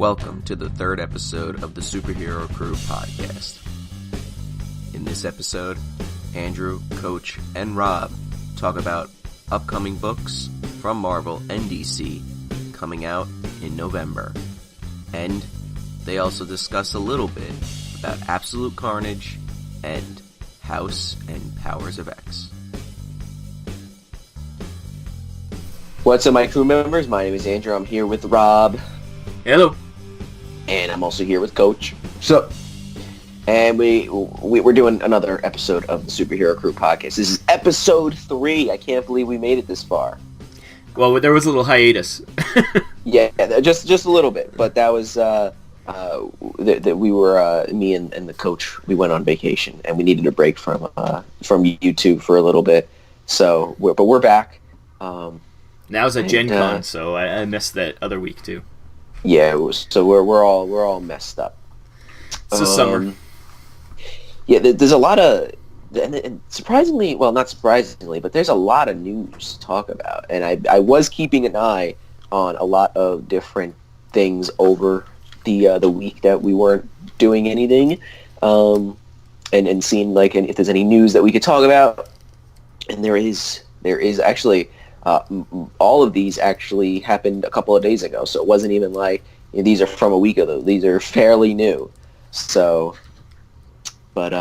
Welcome to the third episode of the SuperHeroCrew podcast. In this episode, Andrew, Coach, and Rob talk about upcoming books from Marvel and DC coming out in November. And they also discuss a little bit about Absolute Carnage and House and Powers of X. What's up, my crew members? My name is Andrew. I'm here with Rob. Hello. And I'm also here with Coach. What's up? And we're doing another episode of the SuperHeroCrew podcast. This is episode 3. I can't believe we made it this far. Well, there was a little hiatus. Yeah, just a little bit. But that was we were me and the coach. We went on vacation and we needed a break from YouTube for a little bit. So, we're back. Now's at Gen Con, so I missed that other week too. Yeah, so we're all messed up. It's the summer. Yeah, there's a lot of, and surprisingly, well, not surprisingly, but there's a lot of news to talk about, and I was keeping an eye on a lot of different things over the week that we weren't doing anything, and seeing like if there's any news that we could talk about, and there is actually. All of these actually happened a couple of days ago, so it wasn't even like these are from a week ago. These are fairly new. So, but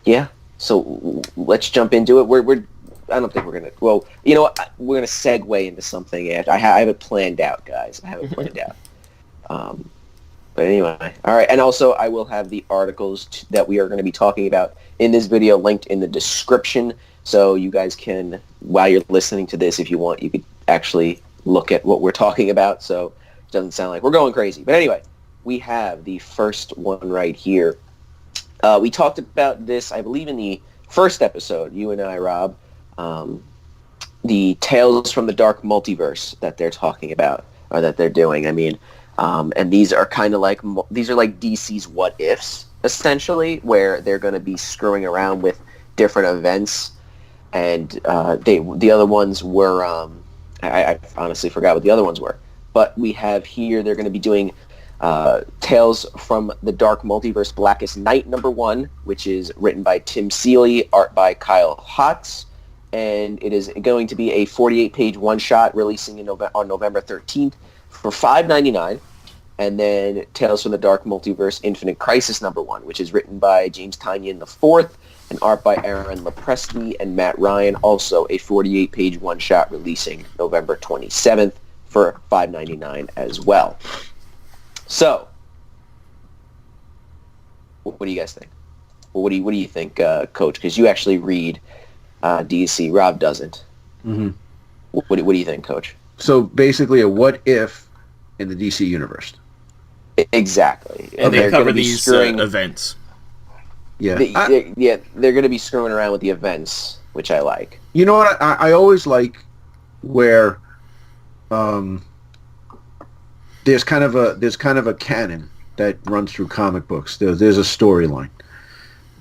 yeah. So let's jump into it. We're I don't think we're gonna. Well, you know what? We're gonna segue into something. I have it planned out, guys. I have it planned out. But anyway, all right. And also, I will have the articles that we are going to be talking about in this video linked in the description. So you guys can, while you're listening to this, if you want, you could actually look at what we're talking about. So it doesn't sound like we're going crazy. But anyway, we have the first one right here. We talked about this, I believe, in the first episode, you and I, Rob, the Tales from the Dark Multiverse that they're talking about, or that they're doing. I mean, and these are kind of like, these are like DC's what ifs, essentially, where they're going to be screwing around with different events. And the other ones were, I honestly forgot what the other ones were. But we have here, they're going to be doing Tales from the Dark Multiverse Blackest Night #1, which is written by Tim Seeley, art by Kyle Hotz. And it is going to be a 48-page one-shot releasing on November 13th for $5.99. And then Tales from the Dark Multiverse Infinite Crisis #1, which is written by James Tynion IV, and art by Aaron Lopresti and Matt Ryan, also a 48-page one-shot releasing November 27th for $5.99 as well. So, what do you guys think? Well, what do you think, Coach? Because you actually read DC. Rob doesn't. Mm-hmm. What do you think, Coach? So basically, a what if in the DC universe. Exactly, and they cover these events. Yeah, they're going to be screwing around with the events, which I like. You know what? I always like where there's kind of a canon that runs through comic books. There's a storyline,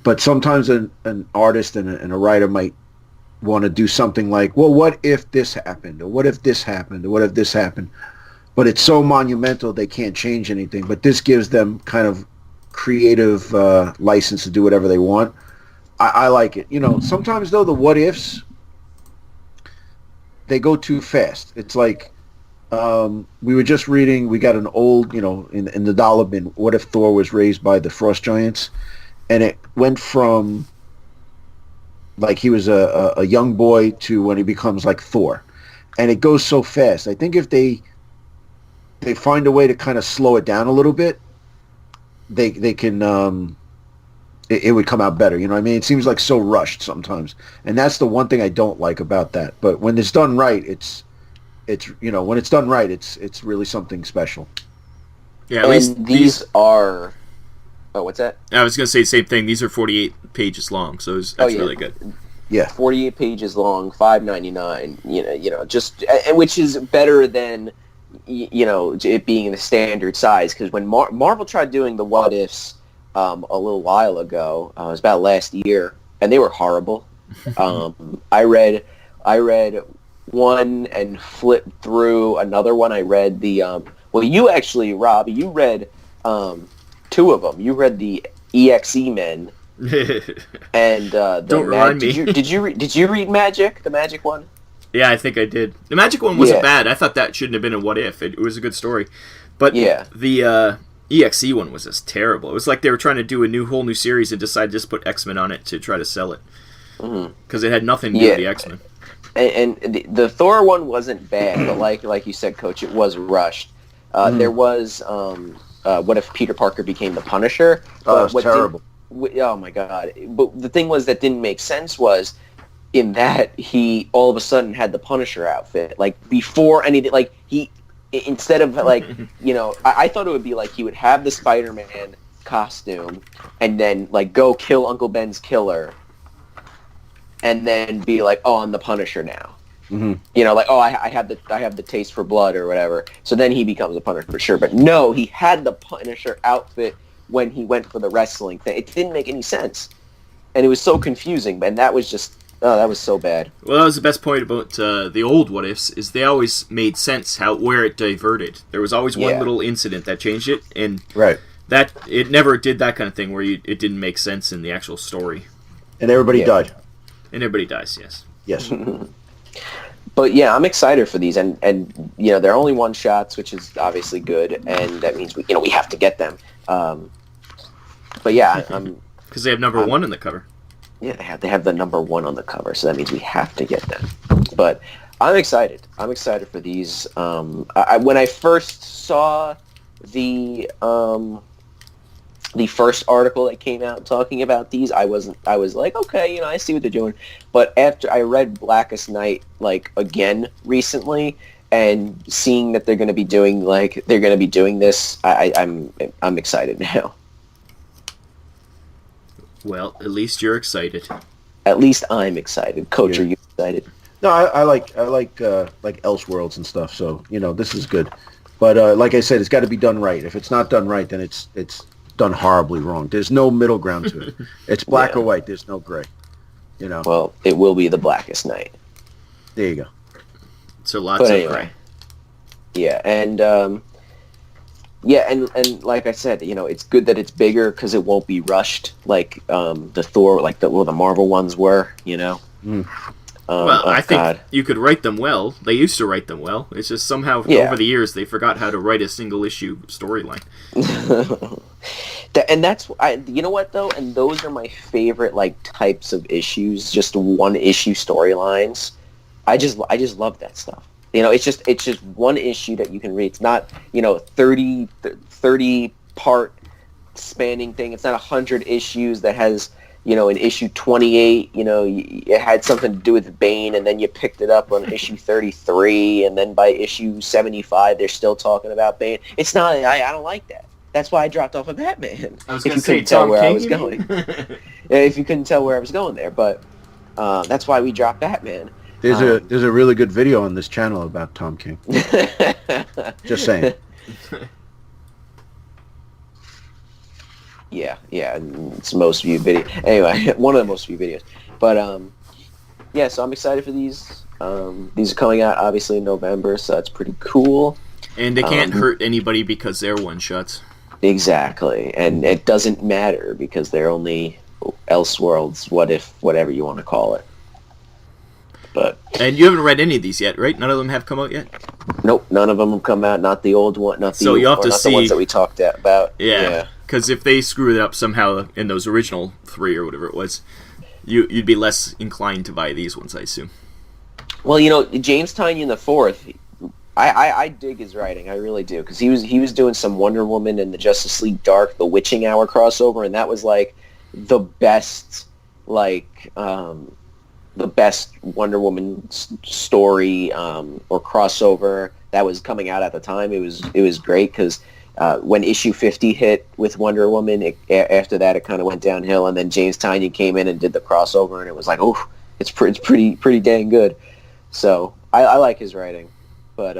but sometimes an artist and a writer might want to do something like, well, what if this happened, or what if this happened, or what if this happened? But it's so monumental they can't change anything. But this gives them kind of creative license to do whatever they want. I like it. You know, sometimes though the what ifs, they go too fast. It's like we were just reading. We got an old, in the dollar bin. What if Thor was raised by the frost giants? And it went from like he was a young boy to when he becomes like Thor, and it goes so fast. I think if they find a way to kind of slow it down a little bit, they can it would come out better. You know what I mean? It seems like so rushed sometimes, and that's the one thing I don't like about that. But when it's done right, it's when it's done right, it's really something special. Yeah, at least these are. Oh, what's that? I was going to say the same thing. These are 48 pages long, so that's really good. Yeah, 48 pages long, $5.99. Just which is better than it being in the standard size, because when Marvel tried doing the what ifs a little while ago, it was about last year, and they were horrible. I read one and flipped through another one. I read the Well, you actually, Rob, you read two of them. You read the EXE Men and Don't remind me. Did you read Magic? The Magic one? Yeah, I think I did. The Magic one wasn't bad. I thought that shouldn't have been a what if. It was a good story. But the EXE one was just terrible. It was like they were trying to do a whole new series and decided to just put X-Men on it to try to sell it. Because it had nothing to do with the X-Men. And the Thor one wasn't bad, but like you said, Coach, it was rushed. There was What If Peter Parker Became the Punisher? Oh, that was terrible. Oh my God! But the thing was that didn't make sense was in that he all of a sudden had the Punisher outfit like before anything. Like he instead of like I thought it would be like he would have the Spider-Man costume and then like go kill Uncle Ben's killer, and then be like, oh, I'm the Punisher now. Like, oh, I have the taste for blood or whatever. So then he becomes a Punisher for sure. But no, he had the Punisher outfit when he went for the wrestling thing. It didn't make any sense, and it was so confusing. And that was just that was so bad. Well, that was the best point about the old What Ifs is they always made sense where it diverted. There was always one little incident that changed it, and that it never did that kind of thing where it didn't make sense in the actual story. And everybody died. And everybody dies. Yes. But yeah, I'm excited for these, and they're only one shots, which is obviously good, and that means we have to get them. But yeah, because they have number 1 on the cover. Yeah, they have the number 1 on the cover, so that means we have to get them. But I'm excited. I'm excited for these. When I first saw the first article that came out talking about these, I was like, okay, I see what they're doing. But after I read Blackest Night like again recently, and seeing that they're going to be doing this, I'm excited now. Well, at least you're excited. At least I'm excited. Coach, are you excited? No, I like Elseworlds and stuff. So this is good. But like I said, it's got to be done right. If it's not done right, then it's done horribly wrong. There's no middle ground to it. It's black or white. There's no gray. Well, it will be the Blackest Night. There you go. So lots of gray. Yeah, and and like I said, it's good that it's bigger because it won't be rushed like the Thor, like the Marvel ones were. Well, I think you could write them well. They used to write them well. It's just somehow over the years they forgot how to write a single issue storyline. And that's you know what though, and those are my favorite types of issues, just one issue storylines. I just love that stuff. It's just one issue that you can read. It's not 30 part spanning thing. It's not 100 issues that has in issue 28, it had something to do with Bane, and then you picked it up on issue 33, and then by issue 75, they're still talking about Bane. It's not. I don't like that. That's why I dropped off of Batman. I was going to say Tom King, I was going. If you couldn't tell where I was going there, but that's why we dropped Batman. There's a really good video on this channel about Tom King. Just saying. Yeah, it's most viewed video. Anyway, one of the most viewed videos. But so I'm excited for these. These are coming out obviously in November, so that's pretty cool. And they can't hurt anybody because they're one shots. Exactly, and it doesn't matter because they're only Elseworlds, what if, whatever you want to call it. And you haven't read any of these yet, right? None of them have come out yet? Nope, none of them have come out. Not the old one, so you have to see the ones that we talked about. Yeah, because if they screw it up somehow in those original 3 or whatever it was, you'd be less inclined to buy these ones, I assume. Well, James Tynion the Fourth, I dig his writing, I really do, because he was doing some Wonder Woman and the Justice League Dark, the Witching Hour crossover, and that was the best Wonder Woman story or crossover that was coming out at the time. It was great because when issue 50 hit with Wonder Woman, after that it kind of went downhill, and then James Tynion came in and did the crossover, and it was it's pretty dang good. So I like his writing, but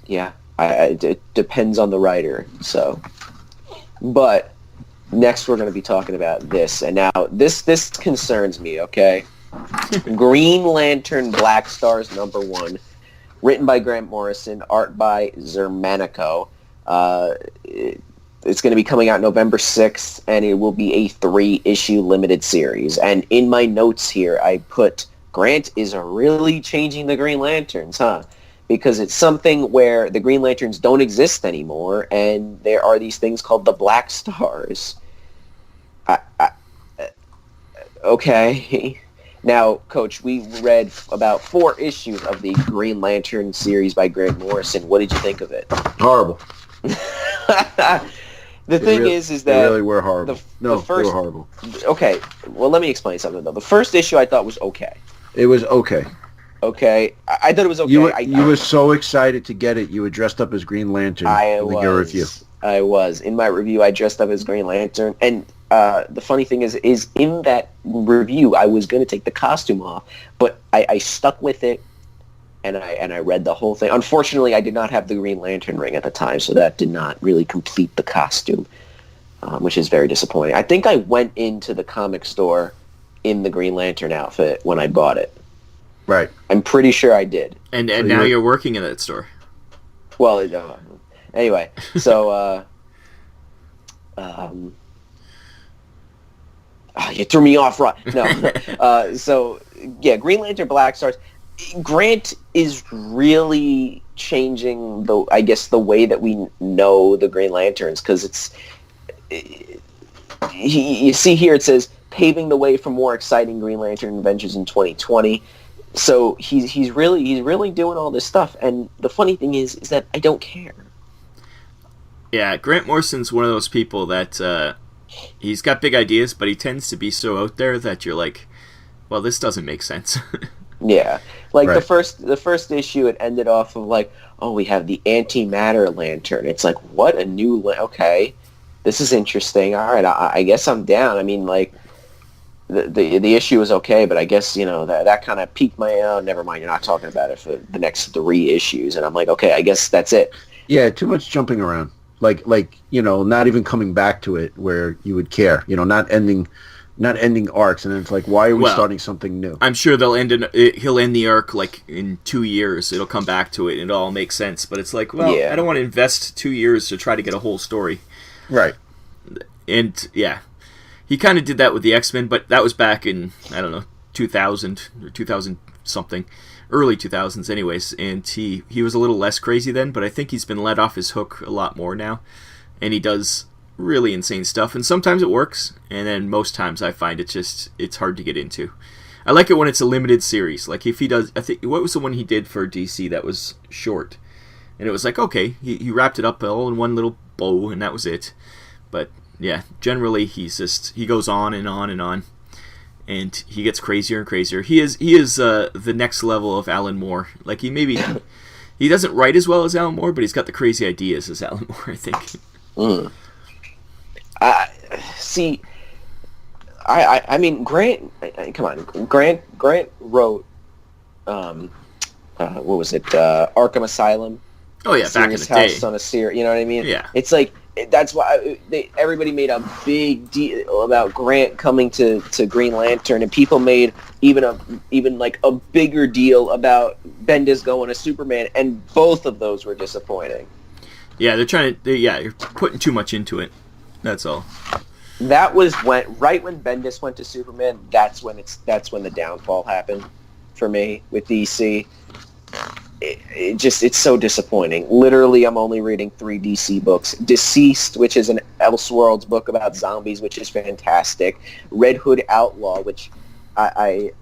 it depends on the writer. So, but next we're going to be talking about this, and now this concerns me. Okay, Green Lantern Black Stars #1, written by Grant Morrison, art by Zermanico. It's going to be coming out November 6th, and it will be a 3-issue limited series. And in my notes here, I put, Grant is really changing the Green Lanterns, huh? Because it's something where the Green Lanterns don't exist anymore, and there are these things called the Black Stars. Okay. Now, Coach, we read about 4 issues of the Green Lantern series by Grant Morrison. What did you think of it? Horrible. The thing is that... They really were horrible. They were horrible. Okay, well, let me explain something, though. The first issue I thought was okay. It was okay. Okay, I thought it was okay. You were so excited to get it, you were dressed up as Green Lantern in your review. I was. In my review, I dressed up as Green Lantern, and the funny thing is in that review, I was going to take the costume off, but I stuck with it, and I read the whole thing. Unfortunately, I did not have the Green Lantern ring at the time, so that did not really complete the costume, which is very disappointing. I think I went into the comic store in the Green Lantern outfit when I bought it. Right. I'm pretty sure I did. And so now you're working in that store. Well, anyway, so you threw me off, right? No. So yeah, Green Lantern Black Stars. Grant is really changing the way that we know the Green Lanterns, because you see here it says paving the way for more exciting Green Lantern adventures in 2020. So he's really doing all this stuff, and the funny thing is that I don't care. Yeah, Grant Morrison's one of those people that he's got big ideas, but he tends to be so out there that you're like, well, this doesn't make sense. Yeah, like right. the first issue, it ended off of like, oh, we have the antimatter lantern. It's like, what a new okay, this is interesting. All right, I guess I'm down. I mean, like the issue was okay, but I guess that kind of piqued my never mind. You're not talking about it for the next 3 issues, and I'm like, okay, I guess that's it. Yeah, too much jumping around. Like not even coming back to it where you would care. Not ending arcs, and then it's like, why are we starting something new? I'm sure he'll end the arc like in 2 years. It'll come back to it, and it all makes sense. But it's like, well, yeah. I don't want to invest 2 years to try to get a whole story. Right. And yeah, he kind of did that with the X-Men, but that was back in 2000 or 2000 something, early 2000s, anyways. And he was a little less crazy then, but I think he's been let off his hook a lot more now, and he does really insane stuff, and sometimes it works, and then most times I find it's hard to get into. I like it when it's a limited series. Like if he does, I think, what was the one he did for DC that was short, and it was like, okay, he wrapped it up all in one little bow, and that was it. But yeah, generally he goes on and on and on, and he gets crazier and crazier. He is the next level of Alan Moore. Like he doesn't write as well as Alan Moore, but he's got the crazy ideas as Alan Moore, I think. See, I mean, Grant. Come on, Grant wrote, what was it? Arkham Asylum. Oh yeah, back in the day. On a series, you know what I mean? Yeah. It's like that's why everybody made a big deal about Grant coming to Green Lantern, and people made even like a bigger deal about Bendis going to Superman, and both of those were disappointing. Yeah, you're putting too much into it. That's all. That was when Bendis went to Superman. That's when the downfall happened for me with DC. It's so disappointing. Literally, I'm only reading 3 DC books: Deceased, which is an Elseworlds book about zombies, which is fantastic; Red Hood Outlaw, which I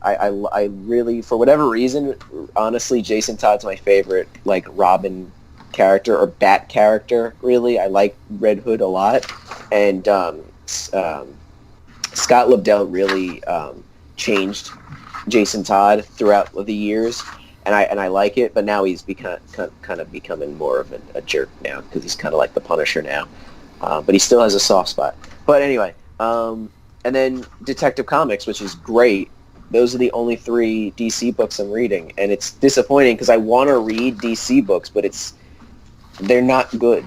really, for whatever reason, honestly, Jason Todd's my favorite, like, Robin character or Bat character. Really, I like Red Hood a lot, and Scott Lobdell really changed Jason Todd throughout the years, and I like it. But now he's kind of becoming more of a jerk now, because he's kind of like the Punisher now, but he still has a soft spot. But anyway, and then Detective Comics, which is great. Those are the only 3 DC books I'm reading, and it's disappointing because I want to read DC books, but they're not good.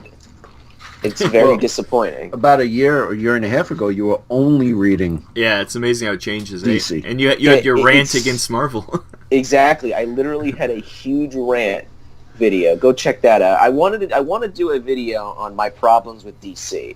It's very disappointing. About a year and a half ago, you were only reading. Yeah, it's amazing how it changes. DC. And you had your rant against Marvel. Exactly. I literally had a huge rant video. Go check that out. I want to do a video on my problems with DC.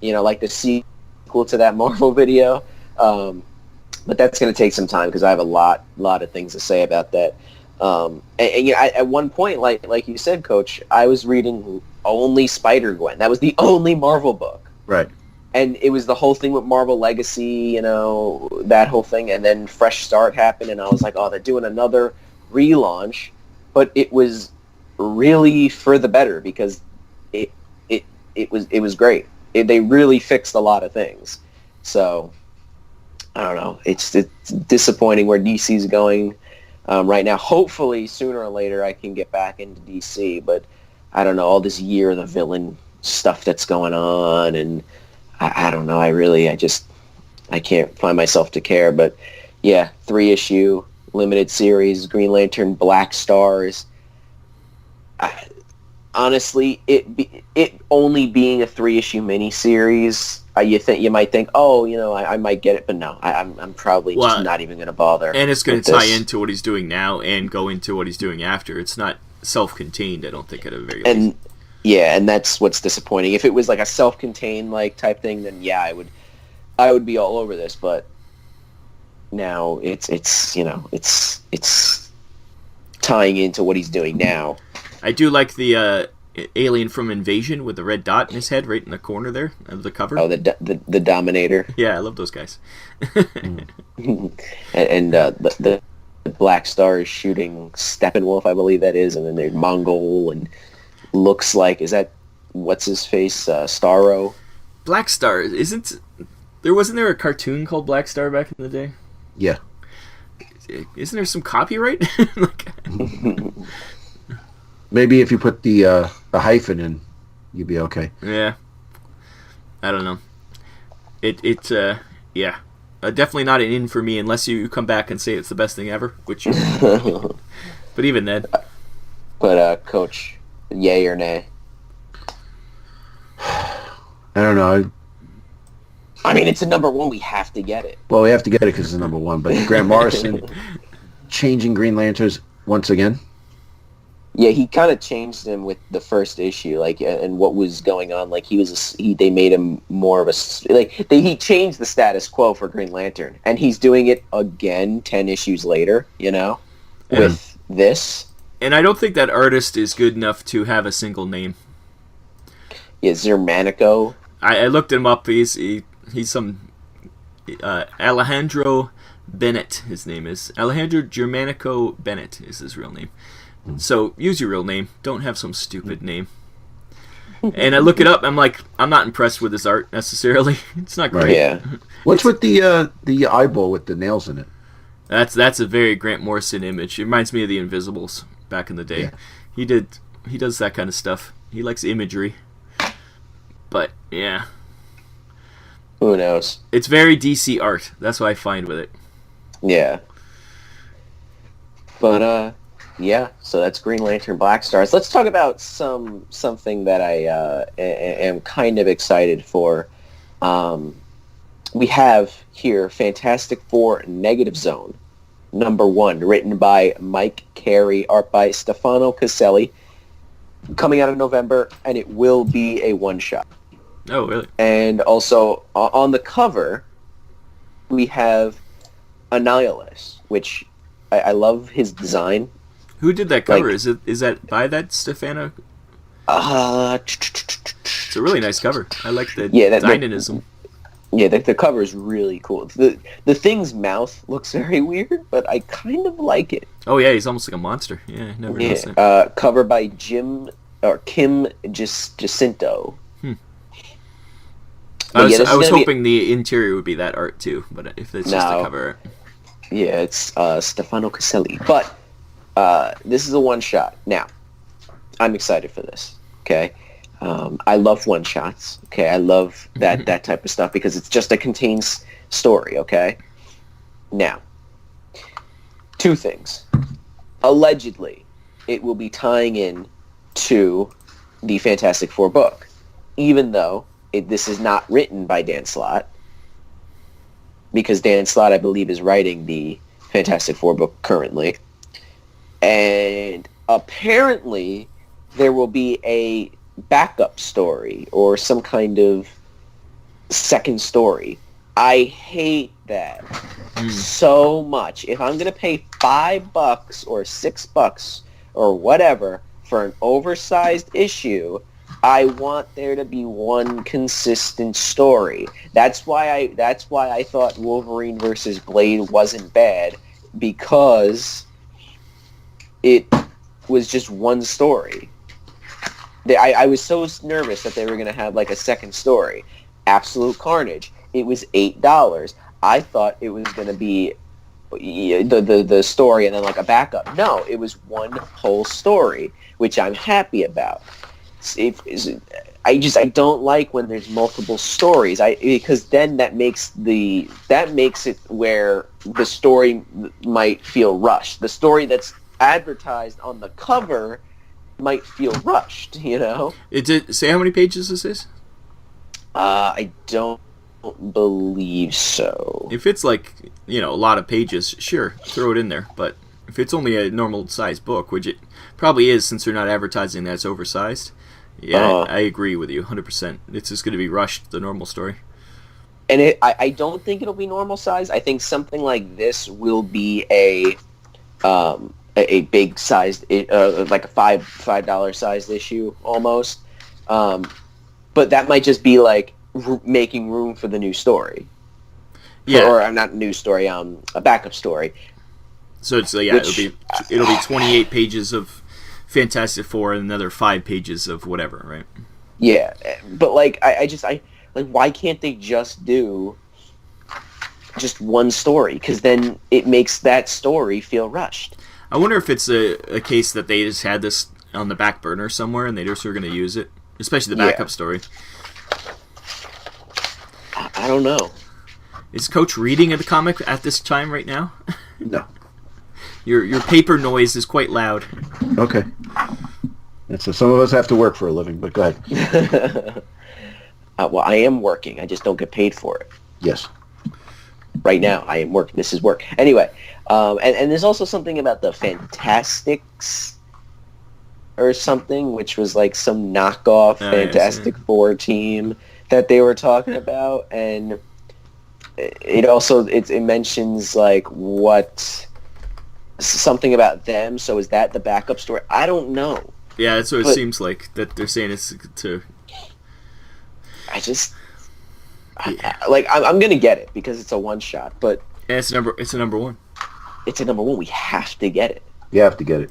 Like the sequel to that Marvel video. But that's going to take some time because I have a lot of things to say about that. At one point, like you said, Coach, I was reading only Spider-Gwen. That was the only Marvel book. Right. And it was the whole thing with Marvel Legacy, that whole thing. And then Fresh Start happened, and I was like, oh, they're doing another relaunch. But it was really for the better because it was great. They really fixed a lot of things. So, I don't know. It's disappointing where DC's going right now. Hopefully, sooner or later, I can get back into DC. But I don't know. All this Year of the Villain stuff that's going on, and I don't know. I can't find myself to care. But yeah, 3-issue limited series, Green Lantern, Black Stars. Honestly, it only being a 3-issue miniseries, you might think, I might get it, but no, I'm probably just not even going to bother. And it's going to tie into what he's doing now and go into what he's doing after. It's not self-contained, I don't think, at a very least. Yeah, and that's what's disappointing. If it was like a self-contained type thing, then yeah, I would be all over this. But now it's tying into what he's doing now. I do like the alien from Invasion with the red dot in his head right in the corner there of the cover. Oh, the Dominator. Yeah, I love those guys. and the Black Star is shooting Steppenwolf, I believe that is, and then there's Mongol, and looks like, is that, what's his face, Starro? Black Star, wasn't there a cartoon called Black Star back in the day? Yeah. Isn't there some copyright? Maybe if you put the hyphen in, you'd be okay. Yeah. I don't know. Yeah. Definitely not an in for me unless you come back and say it's the best thing ever, which but even then. But, Coach, yay or nay? I don't know. I mean, it's a number one. We have to get it. Well, we have to get it because it's number one. But Grant Morrison changing Green Lanterns once again. Yeah, he kind of changed him with the first issue, and what was going on. They made him more of a he changed the status quo for Green Lantern, and he's doing it again 10 issues later. With this. And I don't think that artist is good enough to have a single name. Yeah, Zermanico. I looked him up. He's some Alejandro Bennett. His name is Alejandro Germanico Bennett is his real name. So use your real name. Don't have some stupid name. And I look it up. I'm like, I'm not impressed with his art necessarily. It's not great. Right. Yeah. What's with the eyeball with the nails in it? That's a very Grant Morrison image. It reminds me of the Invisibles back in the day. Yeah. He does that kind of stuff. He likes imagery. But yeah. Who knows? It's very DC art. That's what I find with it. Yeah. But yeah, so that's Green Lantern Black Stars. Let's talk about something that I am kind of excited for. We have here Fantastic Four Negative Zone, #1, written by Mike Carey, art by Stefano Caselli, coming out in November, and it will be a one-shot. Oh, really? And also, on the cover, we have Annihilus, which I love his design. Who did that cover? Is that by that Stefano? It's a really nice cover. I like the dynamism. Yeah, the cover is really cool. The thing's mouth looks very weird, but I kind of like it. Oh yeah, he's almost like a monster. Yeah, never noticed that. Cover by Kim Jacinto. I was hoping the interior would be that art too, but if it's just the cover art. Yeah, it's Stefano Caselli. But this is a one-shot. Now, I'm excited for this, okay? I love one-shots, okay? I love that type of stuff because it's just a contained story, okay? Now, 2 things. Allegedly, it will be tying in to the Fantastic Four book, even though this is not written by Dan Slott, because Dan Slott, I believe, is writing the Fantastic Four book currently. And apparently there will be a backup story or some kind of second story. I hate that so much. If I'm going to pay $5 or $6 or whatever for an oversized issue, I want there to be one consistent story. That's why I thought Wolverine versus Blade wasn't bad, because it was just one story. I was so nervous that they were going to have like a second story. Absolute Carnage. It was $8. I thought it was going to be the story and then like a backup. No, it was one whole story, which I'm happy about. I don't like when there's multiple stories. Because then that makes it where the story might feel rushed. The story that's advertised on the cover might feel rushed. It did say how many pages this is? I don't believe so. If it's like a lot of pages, sure, throw it in there. But if it's only a normal sized book, which it probably is, since they're not advertising that it's oversized. Yeah, I agree with you 100%. It's just going to be rushed, the normal story. And I don't think it'll be normal size. I think something like this will be a big sized, like a $5 sized issue almost. But that might just be like making room for the new story. Yeah, or not a new story, a backup story. So it's it'll be 28 pages of Fantastic Four and another 5 pages of whatever, right? Yeah, but like I why can't they just do just one story? Because then it makes that story feel rushed. I wonder if it's a case that they just had this on the back burner somewhere and they just were going to use it, especially the backup story. I don't know. Is Coach reading the comic at this time right now? No. Your paper noise is quite loud. Okay. And so some of us have to work for a living, but go ahead. Well, I am working. I just don't get paid for it. Yes. Right now, I am working. This is work. Anyway, and there's also something about the Fantastics or something, which was like some knockoff Fantastic Four team that they were talking about, and it mentions like something about them. So is that the backup story? I don't know. Yeah, that's what it seems like, that they're saying it's to. I'm gonna get it because it's a one shot, but it's a number one. It's a number one. We have to get it. You have to get it.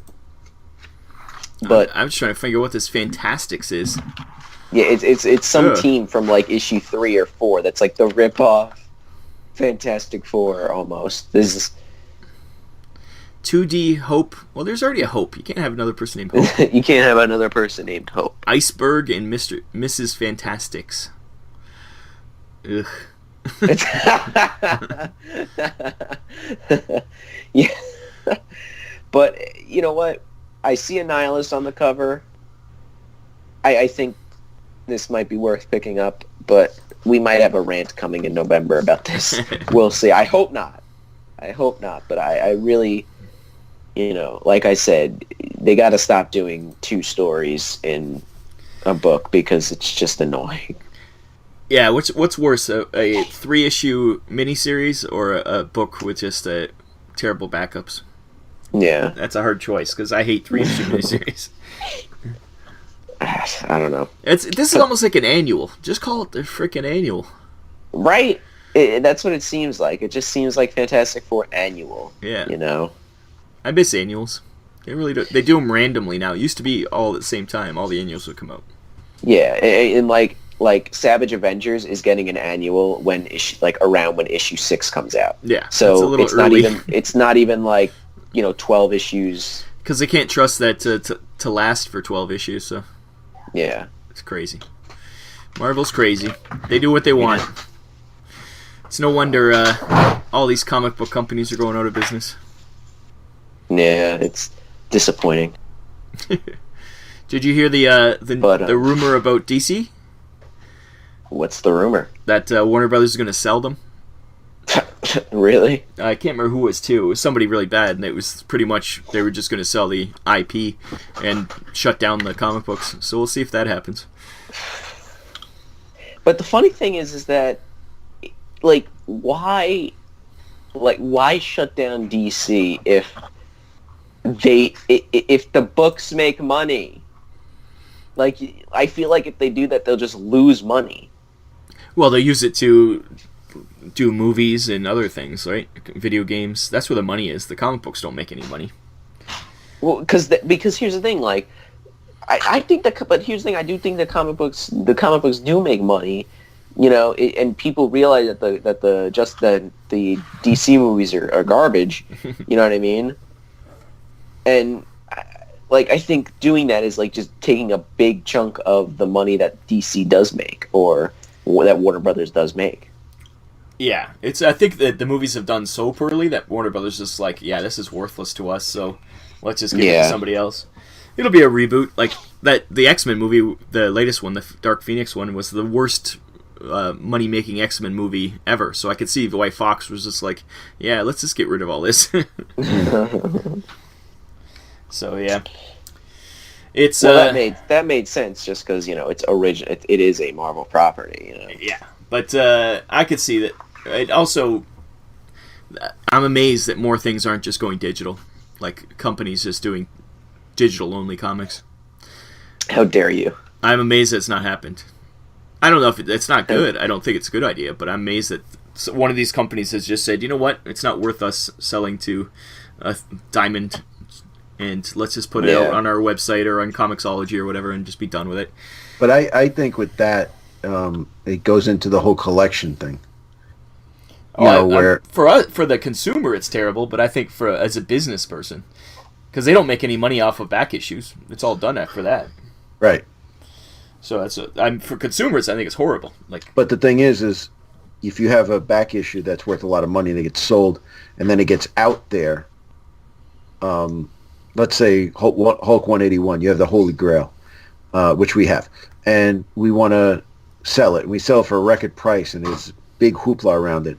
But I'm just trying to figure what this Fantastics is. Yeah, it's some team from like issue 3 or 4 that's like the rip-off Fantastic Four almost. This is 2D Hope. Well, there's already a Hope. You can't have another person named Hope. You can't have another person named Hope. Iceberg and Mrs. Fantastics. Ugh. Yeah. But you know what? I see a Nihilist on the cover. I think this might be worth picking up, but we might have a rant coming in November about this. We'll see. I hope not. But I really, like I said, they got to stop doing 2 stories in a book because it's just annoying. Yeah, what's worse, a 3-issue miniseries or a book with just terrible backups? Yeah. That's a hard choice because I hate 3-issue miniseries. I don't know. This is almost like an annual. Just call it the freaking annual. Right. That's what it seems like. It just seems like Fantastic Four annual. Yeah. I miss annuals. They really do. They do them randomly now. It used to be all at the same time. All the annuals would come out. Yeah, and like Savage Avengers is getting an annual around when issue 6 comes out. Yeah. So it's early. It's not even like 12 issues. Because they can't trust that to last for 12 issues. So. Yeah. It's crazy. Marvel's crazy. They do what they want. It's no wonder all these comic book companies are going out of business. Yeah, it's disappointing. Did you hear the rumor about DC? What's the rumor? That Warner Brothers is going to sell them. Really? I can't remember who it was too. It was somebody really bad, and it was pretty much they were just going to sell the IP and shut down the comic books. So we'll see if that happens. But the funny thing is that, like, why shut down DC if the books make money? Like, I feel like if they do that, they'll just lose money. Well, they use it to do movies and other things, right? Video games. That's where the money is. The comic books don't make any money. Well, because here's the thing, like, I think but here's the thing, I do think the comic books do make money, you know, and people realize that the DC movies are garbage, you know what I mean? And like, I think doing that is like just taking a big chunk of the money that DC does make, or that Warner Brothers does make. Yeah, I think that the movies have done so poorly that Warner Brothers is like, yeah, this is worthless to us, so let's just give it to somebody else. It'll be a reboot, like that. The X-Men movie, the latest one, the Dark Phoenix one, was the worst money-making X-Men movie ever. So I could see why Fox was just like, yeah, let's just get rid of all this. So yeah, it's that made sense just because, you know, it's original. It is a Marvel property, you know. Yeah, but I could see that. It also, I'm amazed that more things aren't just going digital, like companies just doing digital-only comics. How dare you? I'm amazed that it's not happened. I don't know if it's not good. I don't think it's a good idea, but I'm amazed that one of these companies has just said, you know what, it's not worth us selling to Diamond, and let's just put it out on our website or on Comixology or whatever and just be done with it. But I think with that, it goes into the whole collection thing. For the consumer, it's terrible, but I think as a business person, because they don't make any money off of back issues, it's all done after that. Right. So for consumers, I think it's horrible. Like, but the thing is if you have a back issue that's worth a lot of money and it gets sold, and then it gets out there, let's say Hulk 181, you have the Holy Grail, which we have, and we want to sell it. We sell it for a record price, and there's big hoopla around it.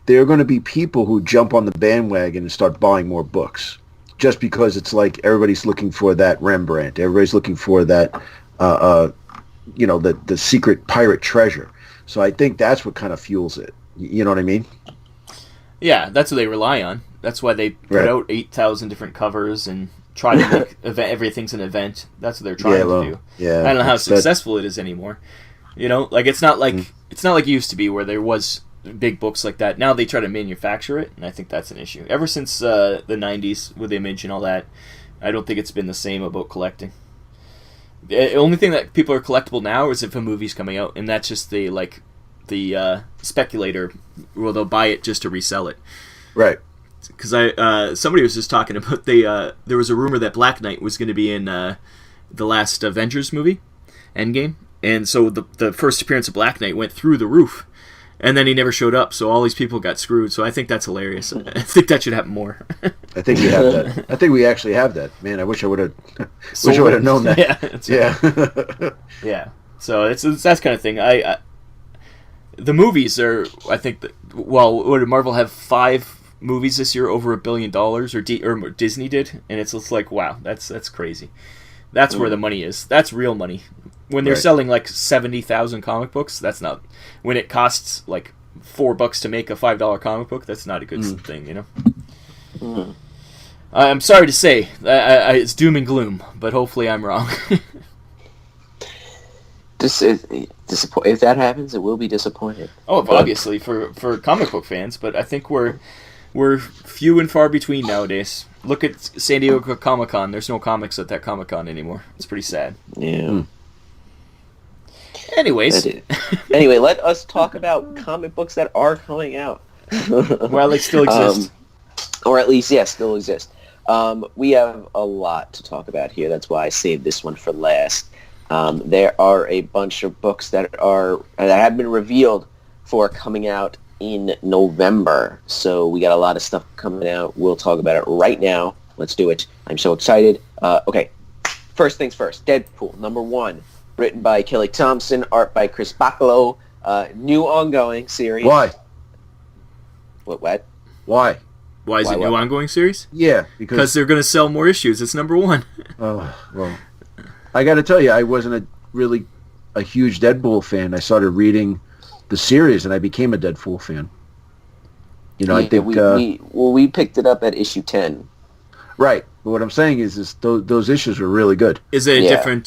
There are going to be people who jump on the bandwagon and start buying more books, just because it's like everybody's looking for that Rembrandt. Everybody's looking for that, the secret pirate treasure. So I think that's what kind of fuels it. You know what I mean? Yeah, that's what they rely on. That's why they put out 8,000 different covers and try to make everything's an event. That's what they're trying to do. Yeah, I don't know how successful it is anymore. You know, like it's not like it used to be where there was big books like that. Now they try to manufacture it, and I think that's an issue. Ever since the 90s with Image and all that, I don't think it's been the same about collecting. The only thing that people are collectible now is if a movie's coming out, and that's just the speculator. Well, they'll buy it just to resell it. Right. Because somebody was just talking about there was a rumor that Black Knight was going to be in the last Avengers movie, Endgame, and so the first appearance of Black Knight went through the roof, and then he never showed up, so all these people got screwed. So I think that's hilarious. I think that should happen more. I think we have that. I think we actually have that. Man, I wish I would have. Wish I would have known that. Yeah. Yeah. So it's that kind of thing. The movies are. I think that. Well, what did Marvel have 5 movies this year over $1 billion, or Disney did, and it's just like, wow, that's crazy. That's where the money is. That's real money. When they're selling like 70,000 comic books, that's not. When it costs like $4 to make a $5 comic book, that's not a good thing, you know. I'm sorry to say, it's doom and gloom, but hopefully I'm wrong. If that happens, it will be disappointing. Oh, obviously for comic book fans, but I think we're few and far between nowadays. Look at San Diego Comic-Con. There's no comics at that Comic-Con anymore. It's pretty sad. Yeah. Anyways. Anyway, let us talk about comic books that are coming out. Well, they still exist. Or at least, still exist. We have a lot to talk about here. That's why I saved this one for last. There are a bunch of books that have been revealed for coming out in November. So we got a lot of stuff coming out. We'll talk about it right now. Let's do it. I'm so excited. Okay, first things first. Deadpool, #1. Written by Kelly Thompson, art by Chris Bachalo. New ongoing series. Why? What? Why? Why is it new ongoing series? Yeah, because they're going to sell more issues. It's number one. Oh, well, I got to tell you, I wasn't really a huge Deadpool fan. I started reading the series, and I became a Deadpool fan. You know, I think we picked it up at issue 10. Right. But what I'm saying is those issues were really good. Is it a different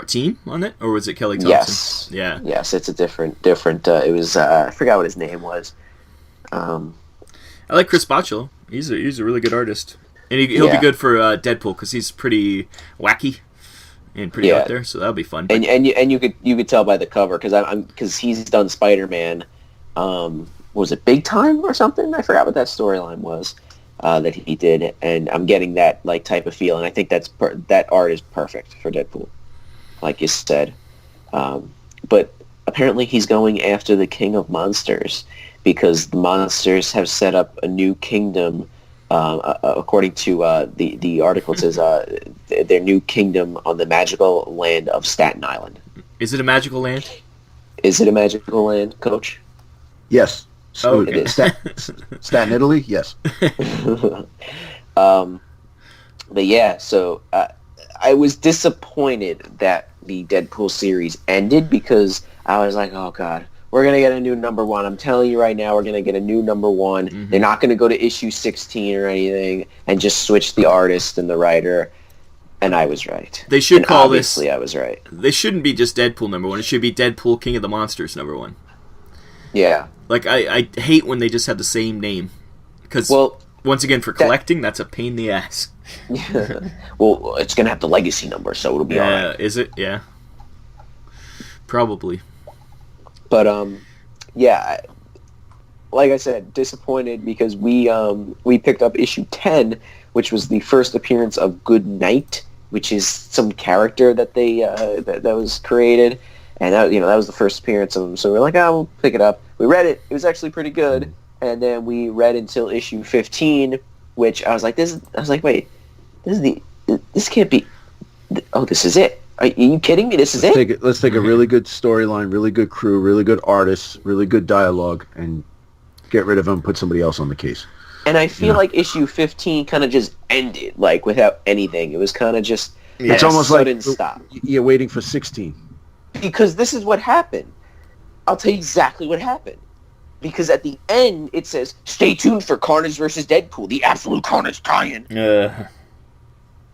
team on it, or was it Kelly Thompson? Yes. Yeah. Yes, it's a different. It was I forgot what his name was. I like Chris Bachalo. He's a really good artist, and he'll be good for Deadpool because he's pretty wacky and pretty out there. So that'll be fun. And you could tell by the cover because he's done Spider-Man. Was it Big Time or something? I forgot what that storyline was that he did, and I'm getting that like type of feel, and I think that art is perfect for Deadpool, like you said. But apparently he's going after the King of Monsters because the monsters have set up a new kingdom. According to the article, it says their new kingdom on the magical land of Staten Island. Is it a magical land? Is it a magical land, Coach? Yes. Oh, okay. Staten, Italy? Yes. But yeah, so I was disappointed that the Deadpool series ended because I was like, oh, God, we're going to get a new number one. I'm telling you right now, we're going to get a new number one. Mm-hmm. They're not going to go to issue 16 or anything and just switch the artist and the writer. And I was right. They should call obviously this... I was right. They shouldn't be just Deadpool number one. It should be Deadpool King of the Monsters number one. Yeah. Like, I hate when they just have the same name. Because, once again, for collecting, that's a pain in the ass. Yeah. Well, it's going to have the legacy number, so it'll be all right. Is it? Yeah. Probably. But, yeah, like I said, disappointed because we picked up issue 10, which was the first appearance of Good Night, which is some character that they that was created. And that was the first appearance of him. So we're like, we'll pick it up. We read it. It was actually pretty good. And then we read until issue 15, which I was like, wait, this can't be. Oh, this is it. Are you kidding me? This is it? Let's take a really good storyline, really good crew, really good artists, really good dialogue, and get rid of them, put somebody else on the case. And I feel like issue 15 kind of just ended, like, without anything. It was kind of just it's almost like stop. You're waiting for 16. Because this is what happened. I'll tell you exactly what happened. Because at the end, it says, stay tuned for Carnage versus Deadpool, the absolute Carnage tie-in.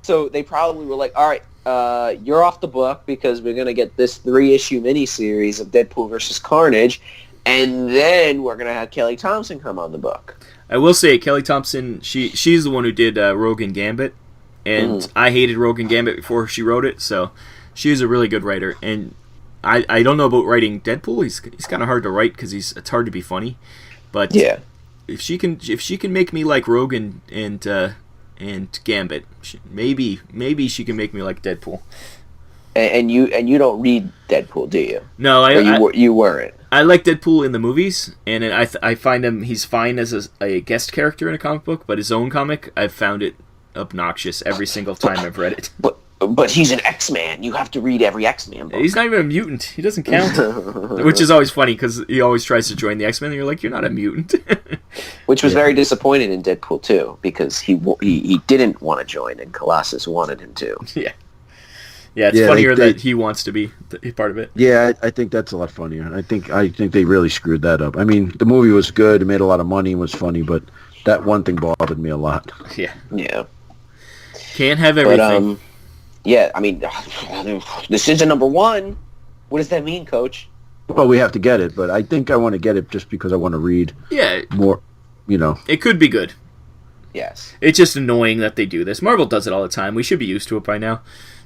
So they probably were like, all right, you're off the book because we're going to get this 3-issue miniseries of Deadpool versus Carnage, and then we're going to have Kelly Thompson come on the book. I will say, Kelly Thompson, she's the one who did Rogue and Gambit, and I hated Rogue and Gambit before she wrote it, so she's a really good writer, and I don't know about writing Deadpool. He's kind of hard to write because it's hard to be funny, but yeah, if she can make me like Rogue and Gambit, maybe she can make me like Deadpool. And you don't read Deadpool, do you? No, you weren't. I like Deadpool in the movies, and I find he's fine as a guest character in a comic book, but his own comic, I've found it obnoxious every single time I've read it. But he's an X-Man. You have to read every X-Man book. He's not even a mutant. He doesn't count. Which is always funny, because he always tries to join the X-Men, and you're like, you're not a mutant. Which was very disappointing in Deadpool 2, because he didn't want to join, and Colossus wanted him to. Yeah. Yeah, it's funnier that he wants to be part of it. Yeah, I think that's a lot funnier. I think they really screwed that up. I mean, the movie was good. It made a lot of money. It was funny, but that one thing bothered me a lot. Yeah. Yeah. Can't have everything. But, yeah, I mean, this is a number one. What does that mean, Coach? Well, we have to get it, but I think I want to get it just because I want to read more, It could be good. Yes. It's just annoying that they do this. Marvel does it all the time. We should be used to it by now.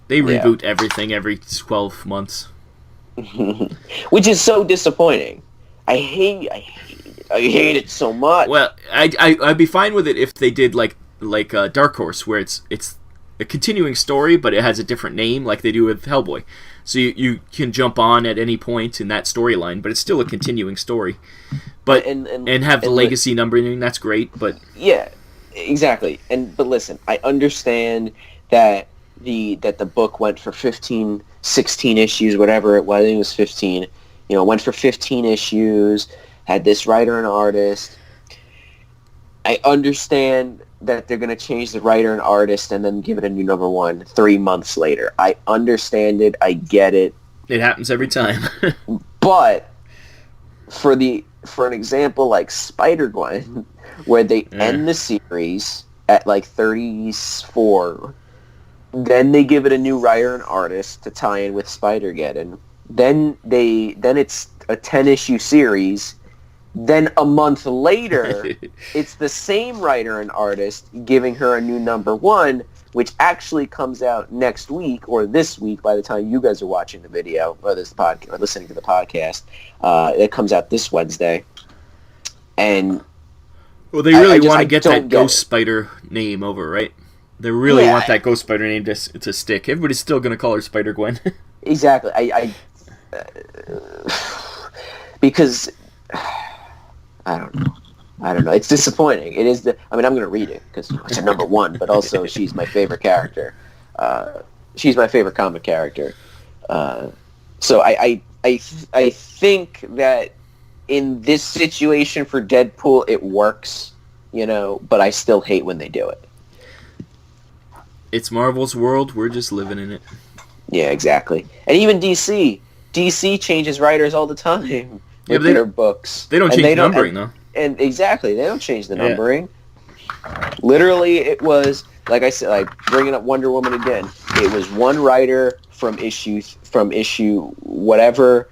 They reboot everything every 12 months. Which is so disappointing. I hate it so much. Well, I'd be fine with it if they did like Dark Horse, where it's a continuing story, but it has a different name, like they do with Hellboy. So you can jump on at any point in that storyline, but it's still a continuing story. But and have the legacy numbering, that's great. But yeah, exactly. But listen, I understand that the book went for 15, 16 issues, whatever it was. I think it was 15. Went for 15 issues. Had this writer and artist. I understand that they're going to change the writer and artist and then give it a new number one 3 months later. I understand it. I get it. It happens every time. But for an example like Spider-Gwen, where they end the series at like 34, then they give it a new writer and artist to tie in with Spider-Geddon. Then it's a 10-issue series. Then a month later, it's the same writer and artist giving her a new number one, which actually comes out next week or this week by the time you guys are watching the video or this podcast or listening to the podcast. It comes out this Wednesday. And well, they really want to get that Ghost Spider name over, right? They really want that Ghost Spider name to stick. Everybody's still going to call her Spider-Gwen. Exactly. Because I don't know. It's disappointing. It is. I'm going to read it because it's a number one, but also she's my favorite character. She's my favorite comic character. So I think that in this situation for Deadpool, it works, but I still hate when they do it. It's Marvel's world. We're just living in it. Yeah, exactly. And even DC changes writers all the time with their books. They don't change the numbering, though. And exactly, they don't change the numbering. Literally, it was, like I said, like bringing up Wonder Woman again. It was one writer from issue whatever.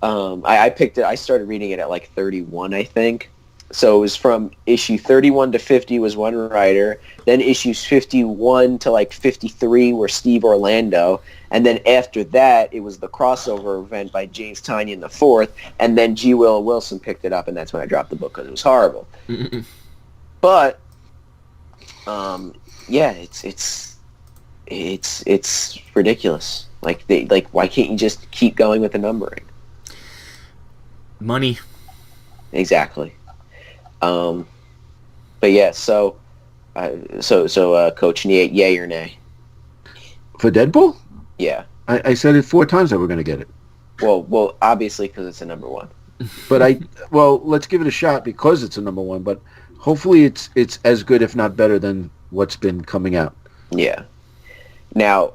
I picked it. I started reading it at like 31, I think. So it was from issue 31 to 50 was one writer. Then issues 51 to like 53 were Steve Orlando. And then after that, it was the crossover event by James Tynion IV. And then G. Willow Wilson picked it up, and that's when I dropped the book because it was horrible. But, yeah, it's ridiculous. Why can't you just keep going with the numbering? Money. Exactly. But yeah, so Coach, yay or nay? For Deadpool? Yeah. I said it 4 times that we're going to get it. Well, obviously because it's a number one. But let's give it a shot because it's a number one. But hopefully it's as good, if not better, than what's been coming out. Yeah. Now,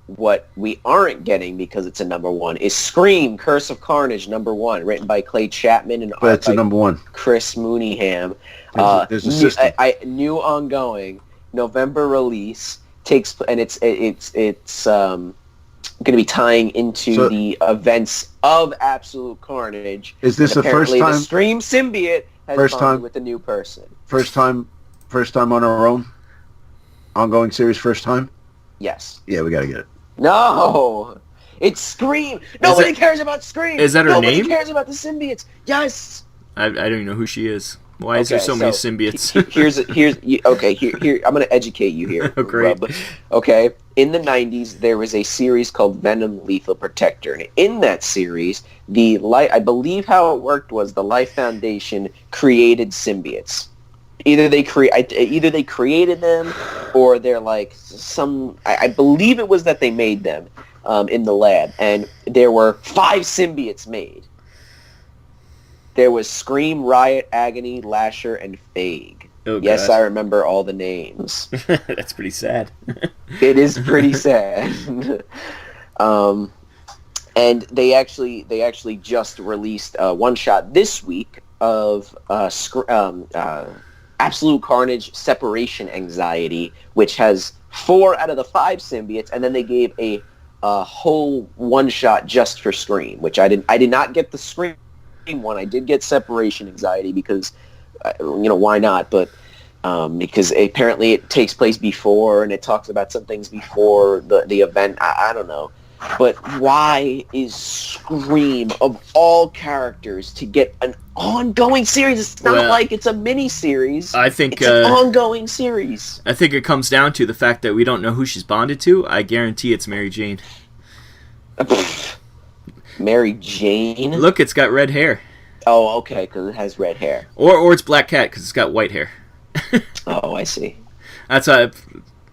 what we aren't getting because it's a number one is Scream: Curse of Carnage number one, written by Clay Chapman and art by number one. Chris Mooneyham. There's a system. New ongoing November release and it's going to be tying into the events of Absolute Carnage. Is this the first time? The Scream symbiote has bonded with a new person. First time on our own ongoing series. First time. Yes. Yeah, we got to get it. No, it's Scream. Nobody cares about Scream. Is that her name? Nobody cares about the symbiotes. Yes. I don't even know who she is. Why is there so many symbiotes? Here. I'm going to educate you here. Oh, great. Okay. In the 90s, there was a series called Venom: Lethal Protector, and in that series, I believe how it worked was the Life Foundation created symbiotes. Either they created them, or they're like I believe it was that they made them in the lab, and there were 5 symbiotes made. There was Scream, Riot, Agony, Lasher, and Fag. Oh, yes, I remember all the names. That's pretty sad. It is pretty sad. And they actually just released a one-shot this week of Absolute Carnage Separation Anxiety, which has 4 out of the 5 symbiotes, and then they gave a whole one-shot just for Scream, which I did not get the Scream one. I did get Separation Anxiety because, why not? But because apparently it takes place before, and it talks about some things before the event. I don't know. But why is Scream, of all characters, to get an ongoing series? It's not like it's a mini-series. I think it's an ongoing series. I think it comes down to the fact that we don't know who she's bonded to. I guarantee it's Mary Jane. Mary Jane? Look, it's got red hair. Oh, okay, because it has red hair. Or it's Black Cat because it's got white hair. Oh, I see. That's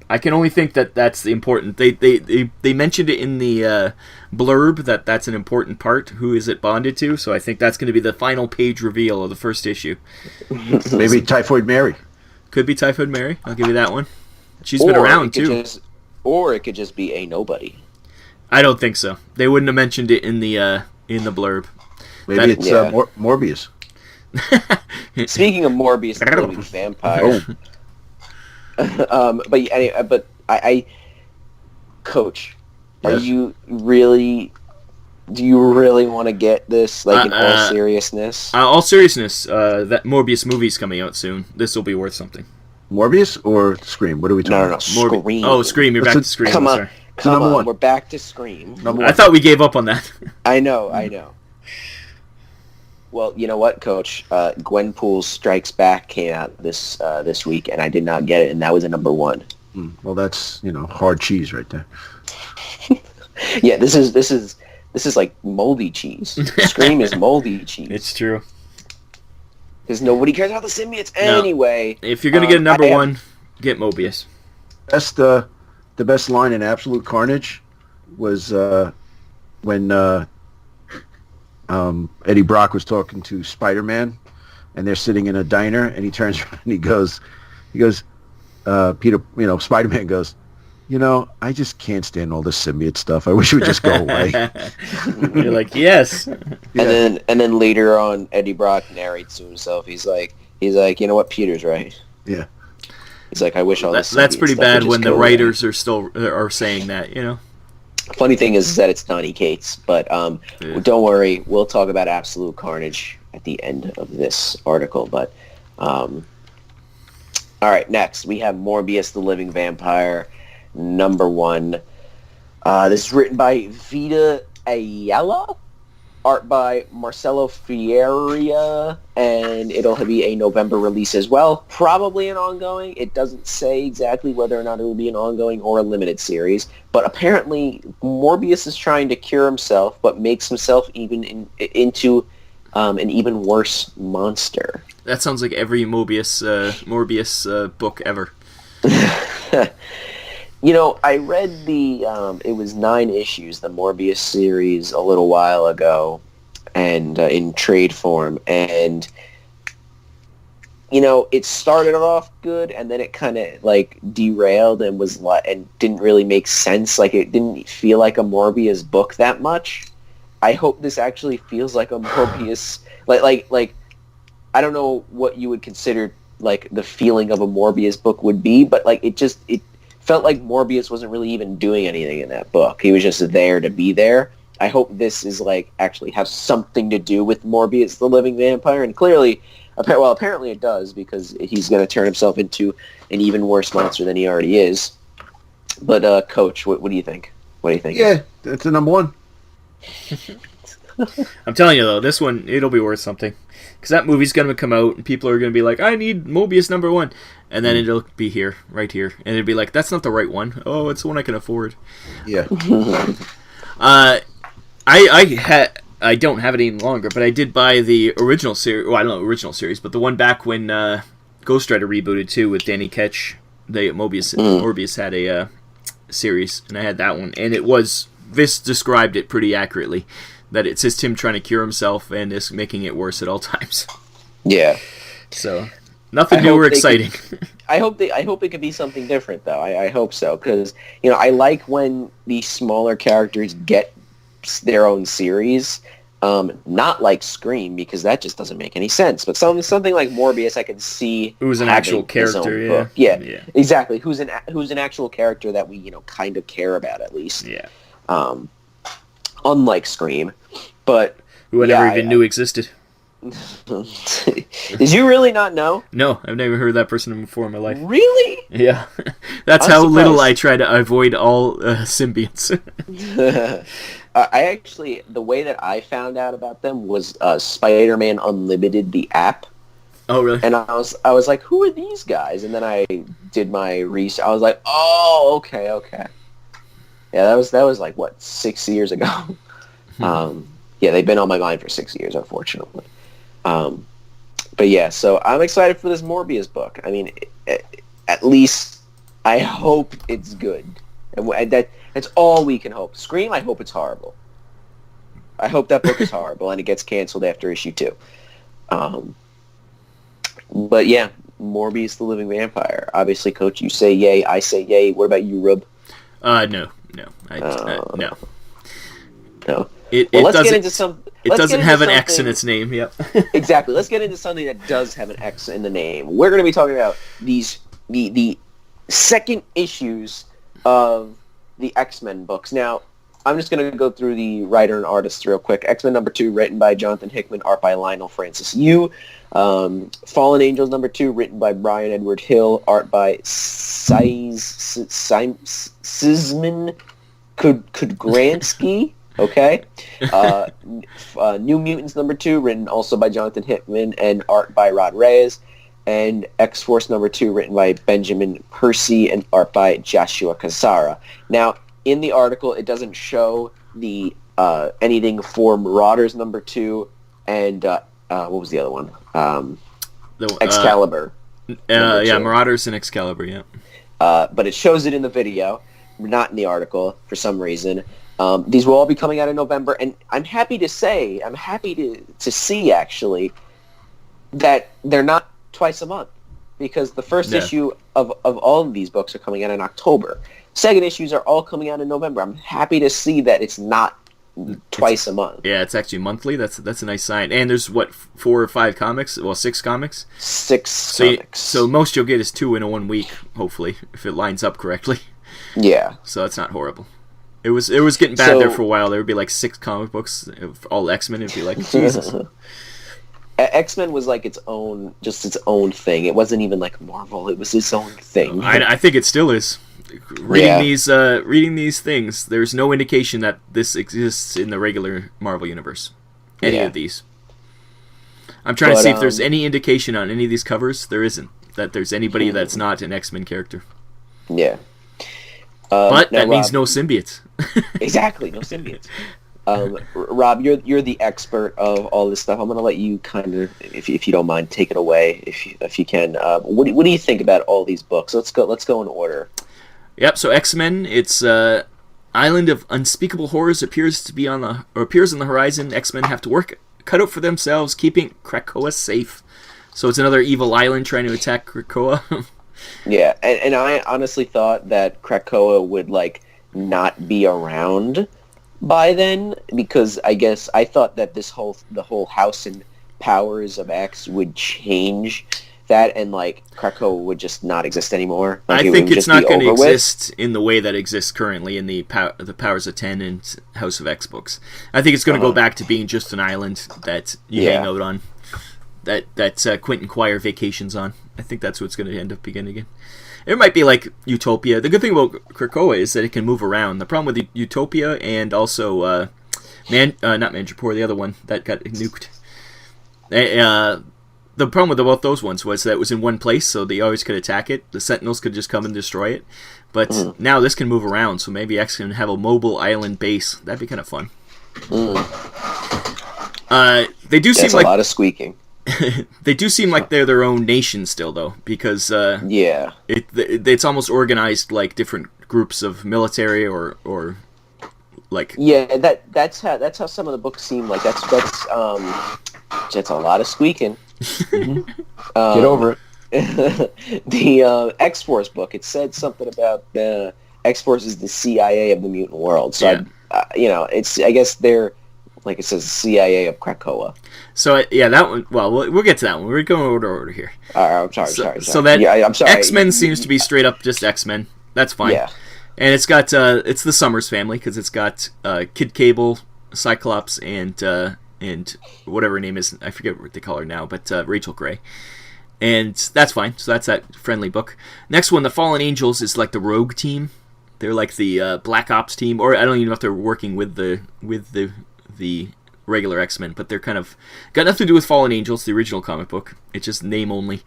I can only think that that's the important. They mentioned it in the blurb that that's an important part. Who is it bonded to? So I think that's going to be the final page reveal of the first issue. Maybe Typhoid Mary. Could be Typhoid Mary. I'll give you that one. She's been around too. Or it could just be a nobody. I don't think so. They wouldn't have mentioned it in the blurb. Maybe it's Morbius. Speaking of Morbius, the living vampire. But I Coach, yes. Do you really want to get this, like, in all seriousness? All seriousness, that Morbius movie's coming out soon. This will be worth something. Morbius or Scream? What are we talking about? Scream. Oh, Scream. You're back to Scream. Come on. One. We're back to Scream. I thought we gave up on that. I know. Well, you know what, Coach? Gwenpool's Strikes Back came out this week, and I did not get it, and that was a number 1. Well, that's hard cheese right there. Yeah, this is like moldy cheese. Scream is moldy cheese. It's true. Because nobody cares about the symbiotes anyway. If you're gonna get a number 1, get Mobius. That's the best line in Absolute Carnage was when Eddie Brock was talking to Spider-Man, and they're sitting in a diner, and he turns around and he goes, Peter, Spider-Man goes, I just can't stand all this symbiote stuff. I wish it would just go away. You're like, yes. And then later on, Eddie Brock narrates to himself. He's like, you know what? Peter's right. Yeah. He's like, I wish all this. That's pretty bad when the writers are saying that. Funny thing is that it's Donny Cates, but don't worry, we'll talk about Absolute Carnage at the end of this article. But all right, next we have Morbius the Living Vampire, number 1. This is written by Vita Ayala, art by Marcelo Fieria, and it'll be a November release as well. Probably an ongoing. It doesn't say exactly whether or not it will be an ongoing or a limited series, but apparently Morbius is trying to cure himself, but makes himself into an even worse monster. That sounds like every Morbius book ever. I read it was 9 issues, the Morbius series, a little while ago, and in trade form, and it started off good, and then it kind of derailed and and didn't really make sense. It didn't feel like a Morbius book that much. I hope this actually feels like a Morbius, I don't know what you would consider the feeling of a Morbius book would be, but it felt like Morbius wasn't really even doing anything in that book. He was just there to be there. I hope this is actually has something to do with Morbius the Living Vampire, and clearly, apparently it does, because he's going to turn himself into an even worse monster than he already is. But Coach, what do you think? What do you think? Yeah, it's the number 1. I'm telling you though, this one, it'll be worth something. Because that movie's going to come out, and people are going to be like, I need Mobius number 1. And then it'll be here, right here. And it'll be like, that's not the right one. Oh, it's the one I can afford. Yeah. I don't have it any longer, but I did buy the original series. Well, I don't know original series, but the one back when Ghost Rider rebooted too with Danny Ketch. Morbius had a series, and I had that one. And this described it pretty accurately. That it's just him trying to cure himself and is making it worse at all times. Yeah. So nothing new or exciting. I hope it could be something different though. I hope so, because I like when these smaller characters get their own series. Not like Scream, because that just doesn't make any sense. But something like Morbius, I could see who's an actual character. Yeah, exactly. Who's an actual character that we kind of care about at least. Yeah. Unlike Scream, but who I never even knew existed. Did you really not know? No, I've never heard that person before in my life. Really? Yeah. That's how little I try to avoid all symbionts. I actually, the way that I found out about them was Spider-Man Unlimited, the app. Oh, really? And I was like, who are these guys? And then I did my research. I was like, oh, okay. Yeah, that was like, what, 6 years ago? Yeah, they've been on my mind for 6 years, unfortunately. But yeah, so I'm excited for this Morbius book. I mean, at least I hope it's good. And that's all we can hope. Scream, I hope it's horrible. I hope that book is horrible and it gets canceled after issue 2. But yeah, Morbius the Living Vampire. Obviously, Coach, you say yay, I say yay. What about you, Rub? No. No. Let's get into some... It doesn't have an X in its name, yep. Exactly. Let's get into something that does have an X in the name. We're going to be talking about the second issues of the X-Men books. Now, I'm just going to go through the writer and artist real quick. X-Men number 2, written by Jonathan Hickman, art by Lionel Francis Yu. Fallen Angels number 2, written by Brian Edward Hill, art by Sisman Kudgransky. Okay. New Mutants number 2, written also by Jonathan Hickman and art by Rod Reyes. And X-Force number 2, written by Benjamin Percy and art by Joshua Cassara. Now, in the article, it doesn't show the anything for Marauders number 2 and what was the other one? Excalibur. Marauders and Excalibur, yeah. But it shows it in the video, not in the article for some reason. These will all be coming out in November, and I'm happy to see actually that they're not twice a month, because the first issue of all of these books are coming out in October. Second issues are all coming out in November. I'm happy to see that it's not twice a month. Yeah, it's actually monthly. That's a nice sign. And there's 4 or 5 comics? Well, 6 comics. 6 comics. So most you'll get is 2 in 1 week, hopefully, if it lines up correctly. Yeah. So that's not horrible. It was getting bad there for a while. There would be like 6 comic books of all X-Men. It'd be like, Jesus. X-Men was like its own thing. It wasn't even like Marvel. It was its own thing. I think it still is. Reading these things, there's no indication that this exists in the regular Marvel universe. Any of these. I'm trying to see if there's any indication on any of these covers. There isn't. That there's anybody that's not an X-Men character. Yeah. But that means no symbiotes. Exactly, no symbiotes. Rob, you're the expert of all this stuff. I'm going to let you kind of, if you don't mind, take it away if you can. What do you think about all these books? Let's go in order. Yep. So X-Men, it's island of unspeakable horrors appears on the horizon. X-Men have to cut out for themselves, keeping Krakoa safe. So it's another evil island trying to attack Krakoa. Yeah, and I honestly thought that Krakoa would not be around by then, because I guess I thought that the whole House and Powers of X would change that, and Krakoa would just not exist anymore. I think it's not going to exist in the way that exists currently in the Powers of 10 and House of X books. I think it's going to go back to being just an island that you hang out on, that Quentin Quire vacations on. I think that's what's going to end up beginning again. It might be like Utopia. The good thing about Krakoa is that it can move around. The problem with Utopia and also not Mandrapore, the other one that got nuked. The problem with both those ones was that it was in one place, so they always could attack it. The Sentinels could just come and destroy it. But now this can move around, so maybe X can have a mobile island base. That'd be kind of fun. They do seem like a lot of squeaking. They do seem like they're their own nation still, though, because it's almost organized like different groups of military or like that's how some of the books seem like. That's a lot of squeaking. Get over it. The X-Force book, it said something about the X-Force is the CIA of the mutant world. So it's I guess they're, like it says, CIA of Krakoa. So that one. Well, we'll get to that one. We're going order here. I'm sorry. So that I'm sorry. X-Men seems to be straight up just X-Men. That's fine. Yeah. And it's got it's the Summers family, because it's got Kid Cable, Cyclops, and whatever her name is. I forget what they call her now, but Rachel Gray. And that's fine. So that's that friendly book. Next one, the Fallen Angels, is like the Rogue team. They're like the Black Ops team, or I don't even know if they're working with the regular X-Men, but they're kind of got nothing to do with Fallen Angels, the original comic book. It's just name only.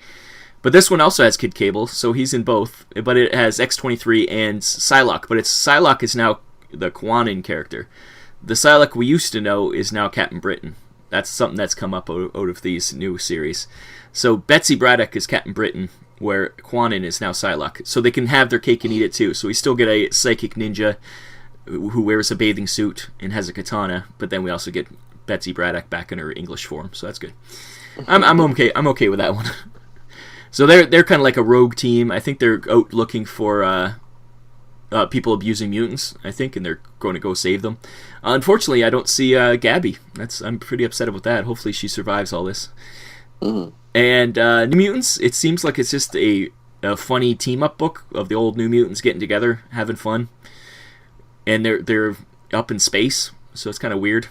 But this one also has Kid Cable, so he's in both. But it has X-23 and Psylocke. But Psylocke is now the Kwannon character. The Psylocke we used to know is now Captain Britain. That's something that's come up out of these new series. So Betsy Braddock is Captain Britain, where Quanon is now Psylocke. So they can have their cake and eat it too. So we still get a psychic ninja who wears a bathing suit and has a katana, but then we also get Betsy Braddock back in her English form, so that's good. I'm okay. I'm okay with that one. So they're kind of like a rogue team. I think they're out looking for people abusing mutants, I think, and they're going to go save them. Unfortunately, I don't see Gabby. I'm pretty upset about that. Hopefully she survives all this. Mm. And New Mutants, it seems like it's just a funny team-up book of the old New Mutants getting together, having fun. And they're up in space, so it's kind of weird.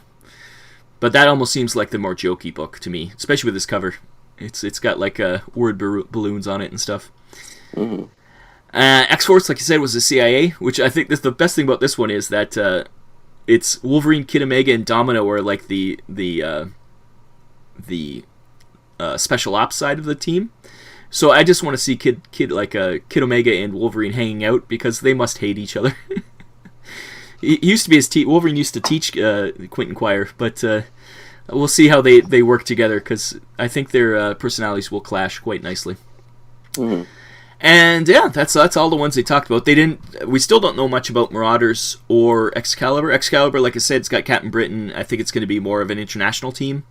But that almost seems like the more jokey book to me, especially with this cover. It's got like word balloons on it and stuff. Mm-hmm. X-Force, like you said, was the CIA, which I think the best thing about this one is that it's Wolverine, Kid Omega, and Domino are like the special ops side of the team. So I just want to see Kid Omega and Wolverine hanging out because they must hate each other. He used to be his Wolverine used to teach Quentin Quire, but we'll see how they work together because I think their personalities will clash quite nicely. Mm-hmm. And yeah, that's all the ones they talked about. We still don't know much about Marauders or Excalibur. Excalibur, like I said, it's got Captain Britain. I think it's going to be more of an international team.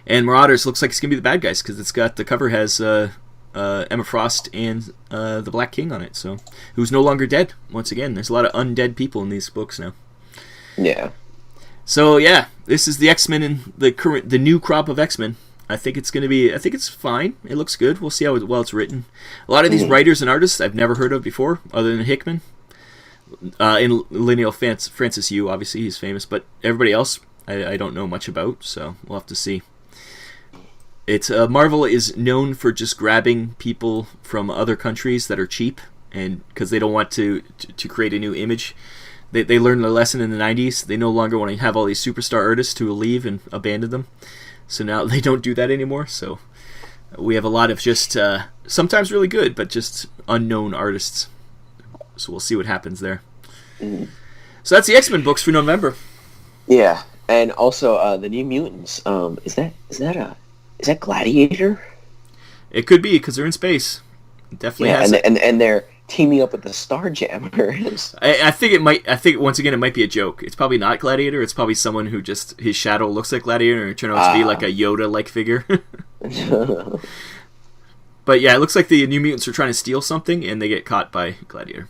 And Marauders looks like it's going to be the bad guys because the cover has Emma Frost and the Black King on it, so who's no longer dead. Once again, there's a lot of undead people in these books now. Yeah. So yeah, this is the X-Men and the new crop of X-Men. I think it's fine. It looks good. We'll see how well it's written. A lot of these writers and artists I've never heard of before, other than Hickman. And Lineal Francis Yu, obviously he's famous, but everybody else I don't know much about, so we'll have to see. It's Marvel is known for just grabbing people from other countries that are cheap, and because they don't want to create a new image. They learned their lesson in the 90s. They no longer want to have all these superstar artists who will leave and abandon them. So now they don't do that anymore. So we have a lot of just sometimes really good, but just unknown artists. So we'll see what happens there. Mm. So that's the X-Men books for November. Yeah, and also the New Mutants. Is that Gladiator? It could be because they're in space. It definitely has. And they're teaming up with the Starjammers. I think it might. I think once again it might be a joke. It's probably not Gladiator. It's probably someone who just his shadow looks like Gladiator and it turned out to be like a Yoda-like figure. But yeah, it looks like the New Mutants are trying to steal something and they get caught by Gladiator.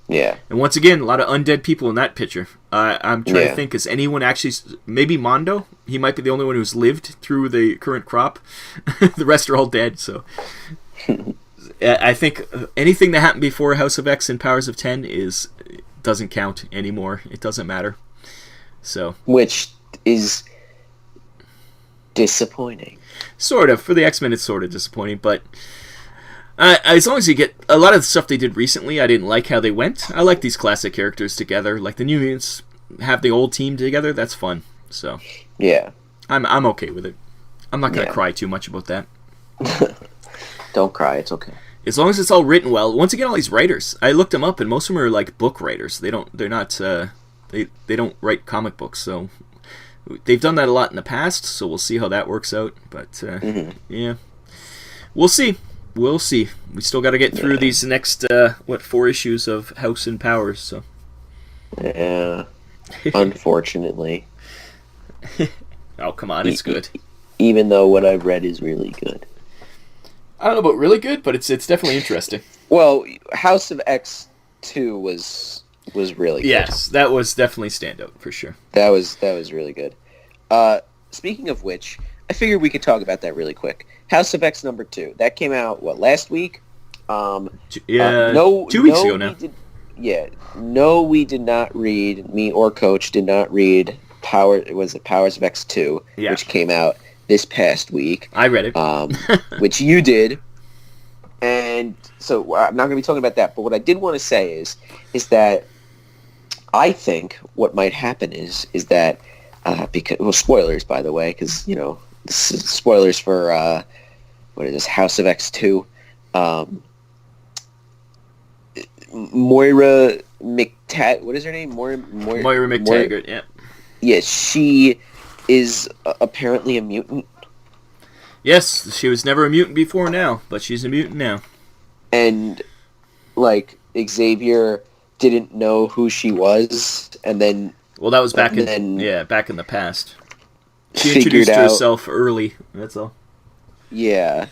Yeah. And once again, a lot of undead people in that picture. I'm trying to think, is anyone actually... Maybe Mondo? He might be the only one who's lived through the current crop. The rest are all dead, so... I think anything that happened before House of X and Powers of 10 doesn't count anymore. It doesn't matter. So... Which is disappointing. Sort of. For the X-Men, it's sort of disappointing, but... as long as you get a lot of the stuff they did recently, I didn't like how they went. I like these classic characters together, like the New Mutants have the old team together. That's fun. So yeah, I'm okay with it. I'm not gonna cry too much about that. Don't cry. It's okay. As long as it's all written well. Once again, all these writers, I looked them up, and most of them are like book writers. They don't write comic books. So they've done that a lot in the past. So we'll see how that works out. But yeah, we'll see. We'll see. We still got to get through these next 4 issues of House and Powers. So yeah, unfortunately. Oh come on, it's good. Even though what I've read is really good. I don't know about really good, but it's definitely interesting. Well, House of X 2 was really good. Yes, that was definitely standout for sure. That was really good. Speaking of which, I figured we could talk about that really quick. House of X number 2. That came out, last week? 2 weeks ago now. We did not read, me or Coach did not read Powers of X 2, which came out this past week. I read it. Which you did. And so I'm not going to be talking about that, but what I did want to say is that I think what might happen is that, spoilers, by the way, because, spoilers for House of X 2. Moira what is her name? Moira McTaggart. Yeah. Yeah, she is apparently a mutant. Yes, she was never a mutant before now, but she's a mutant now. and like Xavier didn't know who she was, and then that was back in the past. She introduced herself early. That's all. Yeah.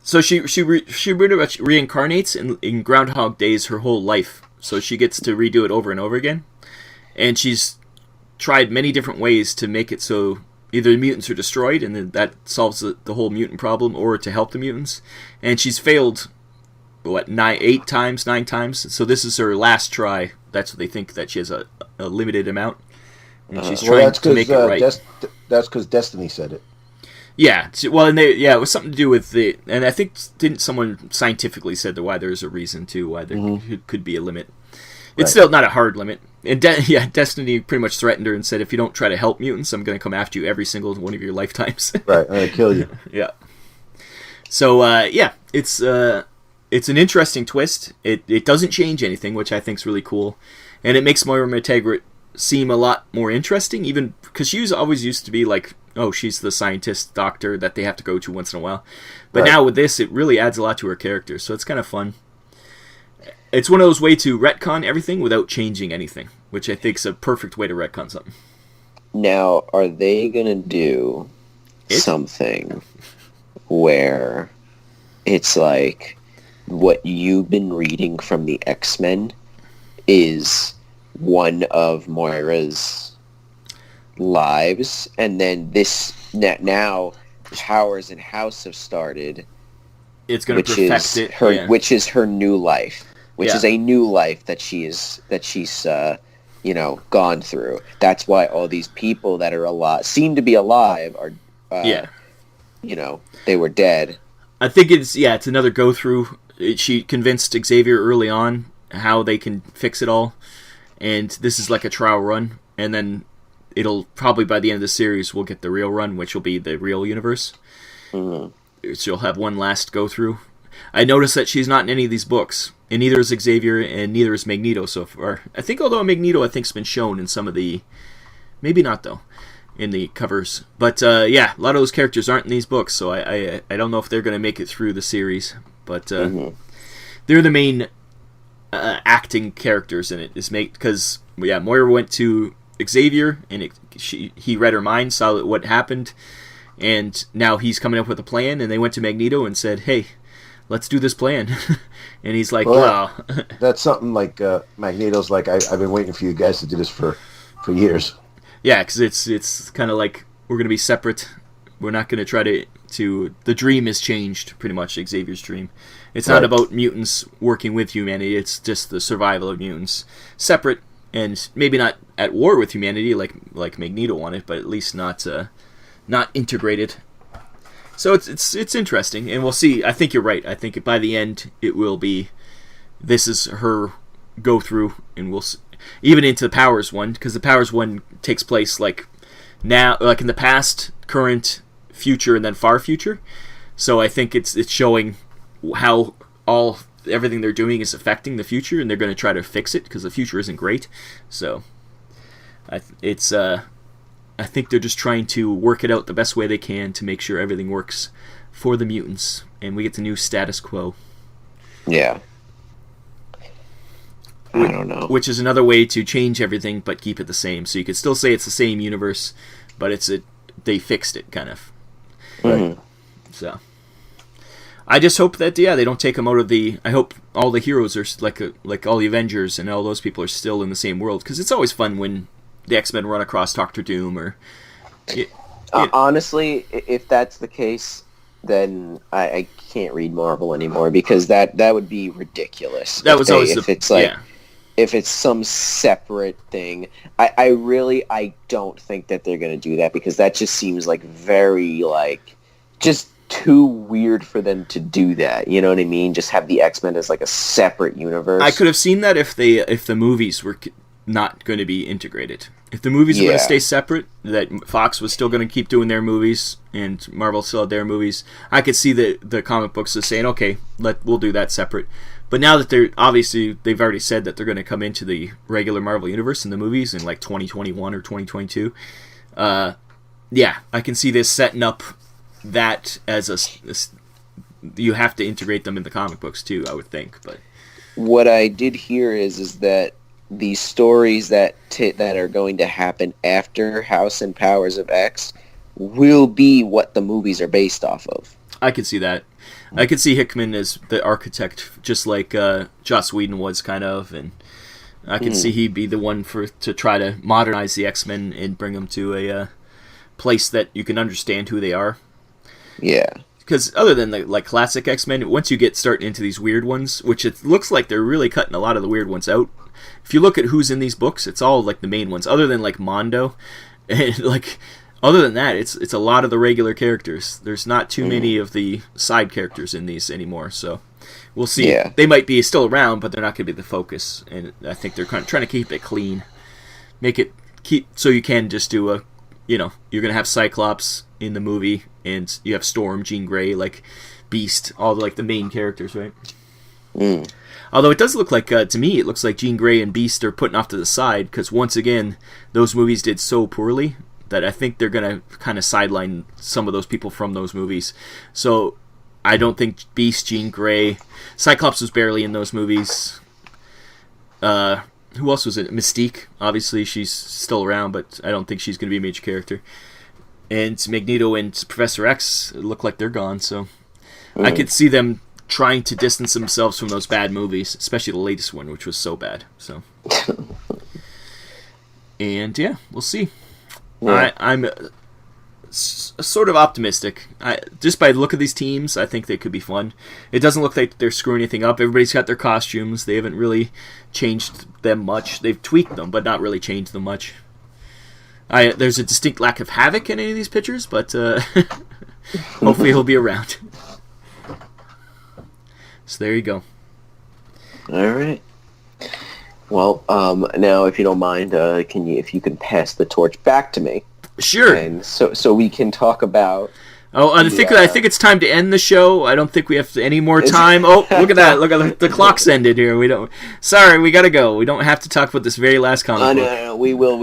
So she pretty much reincarnates in Groundhog Days her whole life. So she gets to redo it over and over again, and she's tried many different ways to make it so either the mutants are destroyed, and then that solves the whole mutant problem, or to help the mutants. And she's failed, 9 times. So this is her last try. That's what they think, that she has a limited amount, and she's trying to make it right. That's because Destiny said it. Yeah, well, and it was something to do with and I think didn't someone scientifically said why there's a reason to why there could be a limit. It's still not a hard limit. And Destiny pretty much threatened her and said, if you don't try to help mutants, I'm going to come after you every single one of your lifetimes. Right, I'm going to kill you. Yeah. So, it's an interesting twist. It doesn't change anything, which I think is really cool. And it makes Moira McTaggart seem a lot more interesting, even because she always used to be like, oh, she's the scientist doctor that they have to go to once in a while. But now with this, it really adds a lot to her character, so it's kind of fun. It's one of those ways to retcon everything without changing anything, which I think is a perfect way to retcon something. Now, are they going to do something where it's like what you've been reading from the X-Men is one of Moira's lives, and then this now Powers and House have started, it's going to perfect it, which is her new life, which is a new life that she's gone through. That's why all these people that are alive, seem to be alive, are they were dead. I think it's another go through. She convinced Xavier early on how they can fix it all, and this is like a trial run, and then it'll probably by the end of the series we'll get the real run, which will be the real universe. Mm-hmm. She'll have one last go through. I noticed that she's not in any of these books, and neither is Xavier, and neither is Magneto so far. I think, although Magneto has been shown in some of the, maybe not though, in the covers. But a lot of those characters aren't in these books, so I don't know if they're going to make it through the series. But they're the main acting characters in it. Because Moira went to Xavier, and he read her mind, saw what happened, and now he's coming up with a plan. And they went to Magneto and said, "Hey, let's do this plan." And he's like, "Wow." That's something like Magneto's like, I've been waiting for you guys to do this for years. Yeah, because it's kind of like, we're going to be separate. We're not going to try to... The dream has changed, pretty much, Xavier's dream. It's not about mutants working with humanity, it's just the survival of mutants. Separate, and maybe not at war with humanity like Magneto wanted, but at least not integrated. So it's interesting, and we'll see. I think you're right. I think by the end, it will be... This is her go-through, and we'll see. Even into the Powers one, because the Powers one takes place now, in the past, current, future, and then far future. So I think it's showing how everything they're doing is affecting the future, and they're going to try to fix it because the future isn't great. So I think they're just trying to work it out the best way they can to make sure everything works for the mutants, and we get the new status quo. Yeah. I don't know. Which is another way to change everything but keep it the same. So you could still say it's the same universe, but they fixed it, kind of. Mm-hmm. So I just hope that they don't take them out of the... I hope all the heroes are like all the Avengers and all those people are still in the same world, because it's always fun when the X-Men run across Dr. Doom or... Honestly, if that's the case, then I can't read Marvel anymore, because that would be ridiculous. That was always if it's some separate thing. I don't think that they're going to do that, because that just seems like very, just too weird for them to do that. You know what I mean? Just have the X-Men as a separate universe. I could have seen that if the movies were not going to be integrated. If the movies were going to stay separate, that Fox was still going to keep doing their movies and Marvel still had their movies, I could see the comic books as saying, okay, we'll do that separate. But now that they've already said that they're going to come into the regular Marvel universe in the movies in 2021 or 2022, I can see this setting up that as you have to integrate them in the comic books too, I would think. But what I did hear is that the stories that are going to happen after House and Powers of X will be what the movies are based off of. I could see that. I could see Hickman as the architect, just like Joss Whedon was, kind of, and I could see he'd be the one to try to modernize the X-Men and bring them to a place that you can understand who they are. Yeah. Because other than the classic X-Men, once you start into these weird ones, which it looks like they're really cutting a lot of the weird ones out. If you look at who's in these books, it's all like the main ones, other than like Mondo, and other than that, it's a lot of the regular characters. There's not too many of the side characters in these anymore, so we'll see. Yeah. They might be still around, but they're not going to be the focus, and I think they're trying to keep it clean, so you can just do you're going to have Cyclops in the movie, and you have Storm, Jean Grey, like Beast, all the main characters, right? Although it does look like, to me, it looks like Jean Grey and Beast are putting off to the side, because once again, those movies did so poorly that I think they're going to kind of sideline some of those people from those movies. So I don't think Beast, Jean Grey, Cyclops was barely in those movies. Who else was it? Mystique, obviously, she's still around, but I don't think she's going to be a major character. And Magneto and Professor X look like they're gone, so I could see them trying to distance themselves from those bad movies, especially the latest one, which was so bad. So, and yeah, we'll see. Yeah. I'm sort of optimistic. Just by the look of these teams, I think they could be fun. It doesn't look like they're screwing anything up. Everybody's got their costumes. They haven't really changed them much. They've tweaked them, but not really changed them much. There's a distinct lack of Havoc in any of these pictures, but hopefully he'll be around. So there you go. All right. Well, now if you don't mind, if you can pass the torch back to me? Sure. And so we can talk about. Oh, I think it's time to end the show. I don't think we have any more time. Oh, look at that! Look at the clock's ended here. We don't. Sorry, we gotta go. We don't have to talk about this very last comic book. No, we will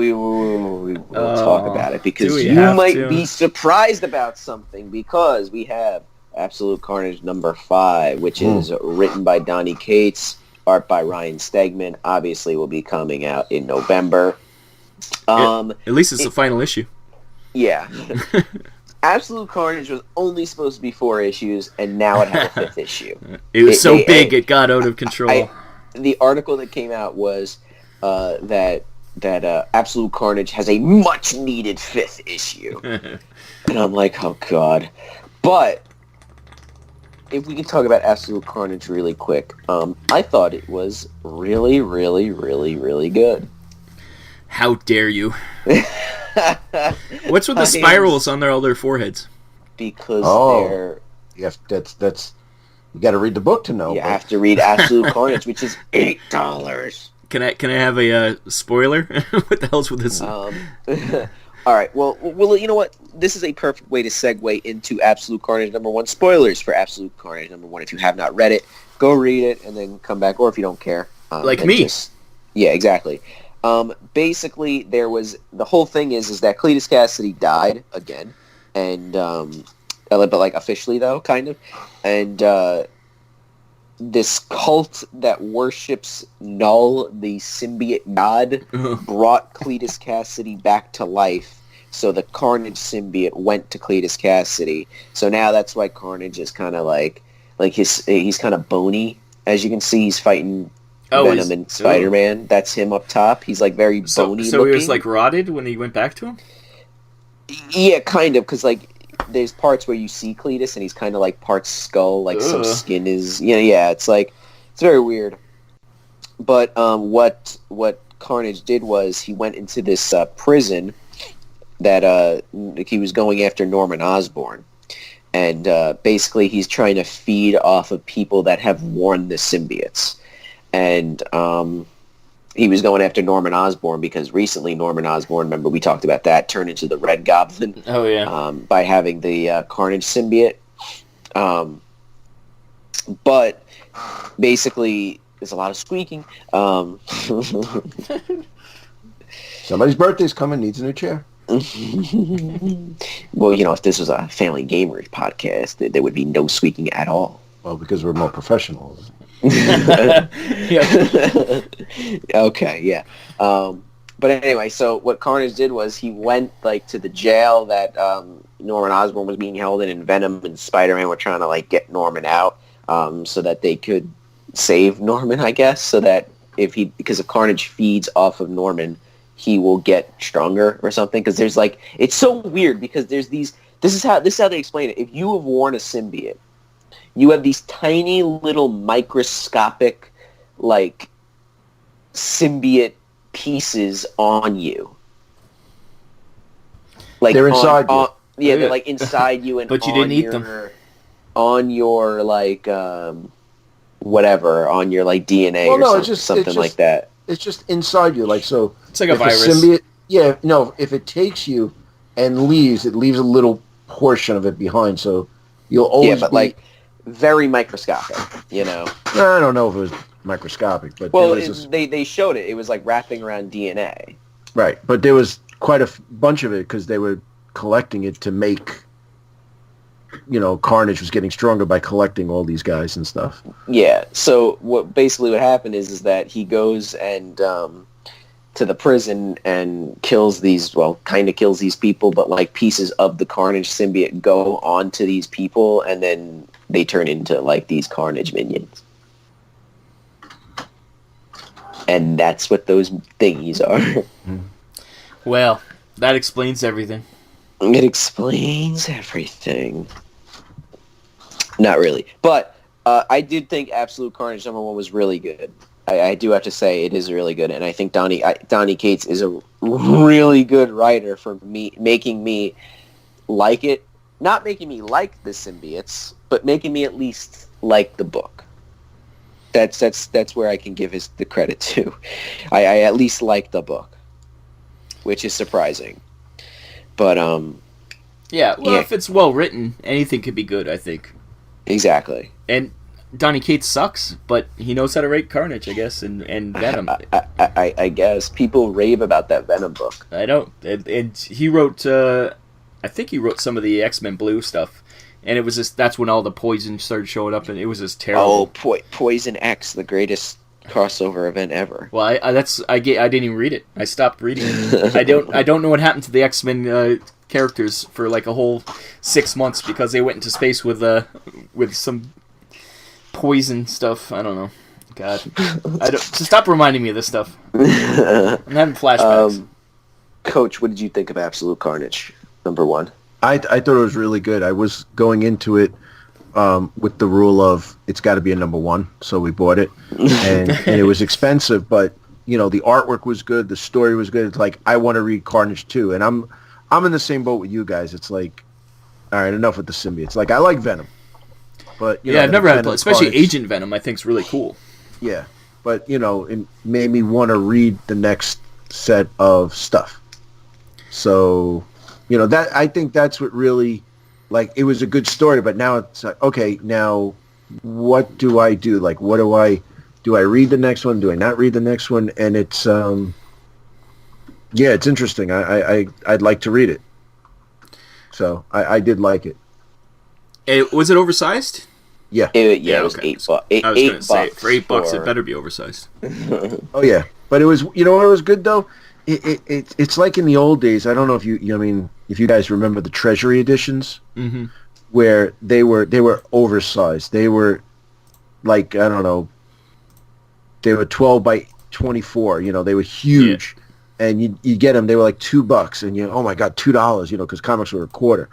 talk about it because you might be surprised about something because we have Absolute Carnage #5, which is written by Donny Cates, art by Ryan Stegman. Obviously, will be coming out in November. At least it's the final issue. Yeah. Absolute Carnage was only supposed to be 4 issues, and now it had a 5th issue. It was so big it got out of control. The article that came out was that Absolute Carnage has a much-needed 5th issue. And I'm like, oh, God. But if we can talk about Absolute Carnage really quick, I thought it was really, really, really, really good. How dare you? What's with the spirals on all their foreheads? Because they're... Yes, that's you got to read the book to know. You have to read Absolute Carnage, which is $8. Can I have a spoiler? What the hell's with this? All right. Well, you know what? This is a perfect way to segue into Absolute Carnage #1. Spoilers for Absolute Carnage #1. If you have not read it, go read it and then come back. Or if you don't care, like me. Yeah, exactly. Basically, the whole thing is that Cletus Cassidy died again, and but like officially though, kind of, and this cult that worships Null, the symbiote god, brought Cletus Cassidy back to life. So the Carnage symbiote went to Cletus Cassidy. So now that's why Carnage is kind of like he's kind of bony, as you can see. He's fighting Venom and Spider-Man. That's him up top. He's like very bony so looking. He was like rotted when he went back to him? Yeah, kind of, because like there's parts where you see Cletus and he's kind of like part skull, like some skin is... Yeah, it's like... It's very weird. But what Carnage did was he went into this prison that he was going after Norman Osborn. And basically he's trying to feed off of people that have worn the symbiotes. And he was going after Norman Osborn because recently Norman Osborn, remember we talked about that, turned into the Red Goblin. Oh, yeah. By having the Carnage symbiote. But basically, there's a lot of squeaking. Somebody's birthday's coming, needs a new chair. Well, if this was a family gamers podcast, there would be no squeaking at all. Well, because we're more professional. Okay, yeah. But anyway, so what Carnage did was he went to the jail that Norman Osborn was being held in, and Venom and Spider-Man were trying to get Norman out so that they could save Norman, I guess, so that because if Carnage feeds off of Norman, he will get stronger or something. Because there's it's so weird because there's these. This is how they explain it. If you have worn a symbiote, you have these tiny little microscopic symbiote pieces on you. They're inside you. Yeah, they're inside you, and but you didn't eat them. On your whatever, on your DNA something like that. It's just inside you, so. It's like a virus. Symbiote, yeah, no. If it takes you and leaves, it leaves a little portion of it behind, so you'll always. Yeah, but very microscopic, I don't know if it was microscopic, but they showed it. It was wrapping around DNA. Right, but there was quite a bunch of it because they were collecting it to make. Carnage was getting stronger by collecting all these guys and stuff. Yeah. So what happened is that he goes and to the prison and kills these people, but pieces of the Carnage symbiote go onto these people, and then they turn into these Carnage minions. And that's what those thingies are. Well, that explains everything. It explains everything. Not really. But I did think Absolute Carnage #1 was really good. I do have to say it is really good. And I think Donny Cates is a really good writer for making me like it. Not making me like the symbiotes, but making me at least like the book. That's where I can give the credit to. I at least like the book, which is surprising. But if it's well written, anything could be good, I think. Exactly. And Donny Cates sucks, but he knows how to write Carnage, I guess, and Venom. I guess people rave about that Venom book. I don't. And he wrote, I think he wrote some of the X-Men Blue stuff, and it was that's when all the Poison started showing up, and it was just terrible. Oh, Poison X, the greatest crossover event ever. Well, I didn't even read it. I stopped reading it. I don't know what happened to the X-Men characters for a whole 6 months because they went into space with some poison stuff. I don't know. God, so stop reminding me of this stuff. I'm having flashbacks. Coach, what did you think of Absolute Carnage #1? I thought it was really good. I was going into it with the rule of it's got to be a #1, so we bought it, and it was expensive, but the artwork was good, the story was good. It's I want to read Carnage too, and I'm in the same boat with you guys. It's all right, enough with the symbiotes. I like Venom, but I've never had, especially Carnage, Agent Venom. I think is really cool. Yeah, but it made me want to read the next set of stuff. So, that I think that's what really, it was a good story. But now it's okay. Now, what do I do? What do I read the next one? Do I not read the next one? And it's it's interesting. I'd like to read it. So I did like it. Was it oversized? Yeah. It was okay. $8. I was going to say for $8, it better be oversized. Oh yeah, but it was. What was good though? It's like in the old days. I don't know if if you guys remember the Treasury editions, where they were oversized. They were I don't know. They were 12 by 24. They were huge. Yeah. And you get them, they were $2, and oh my God, $2, because comics were a quarter.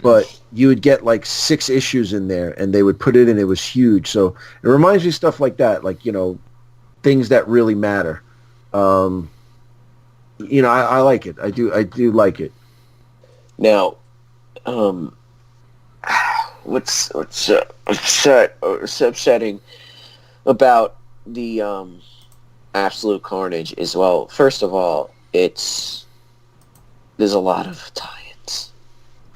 But you would get 6 issues in there, and they would put it in. It was huge. So it reminds me of stuff like that, things that really matter. I like it. I do like it. Now, what's upsetting about the Absolute Carnage is, well, first of all, there's a lot of tie-ins.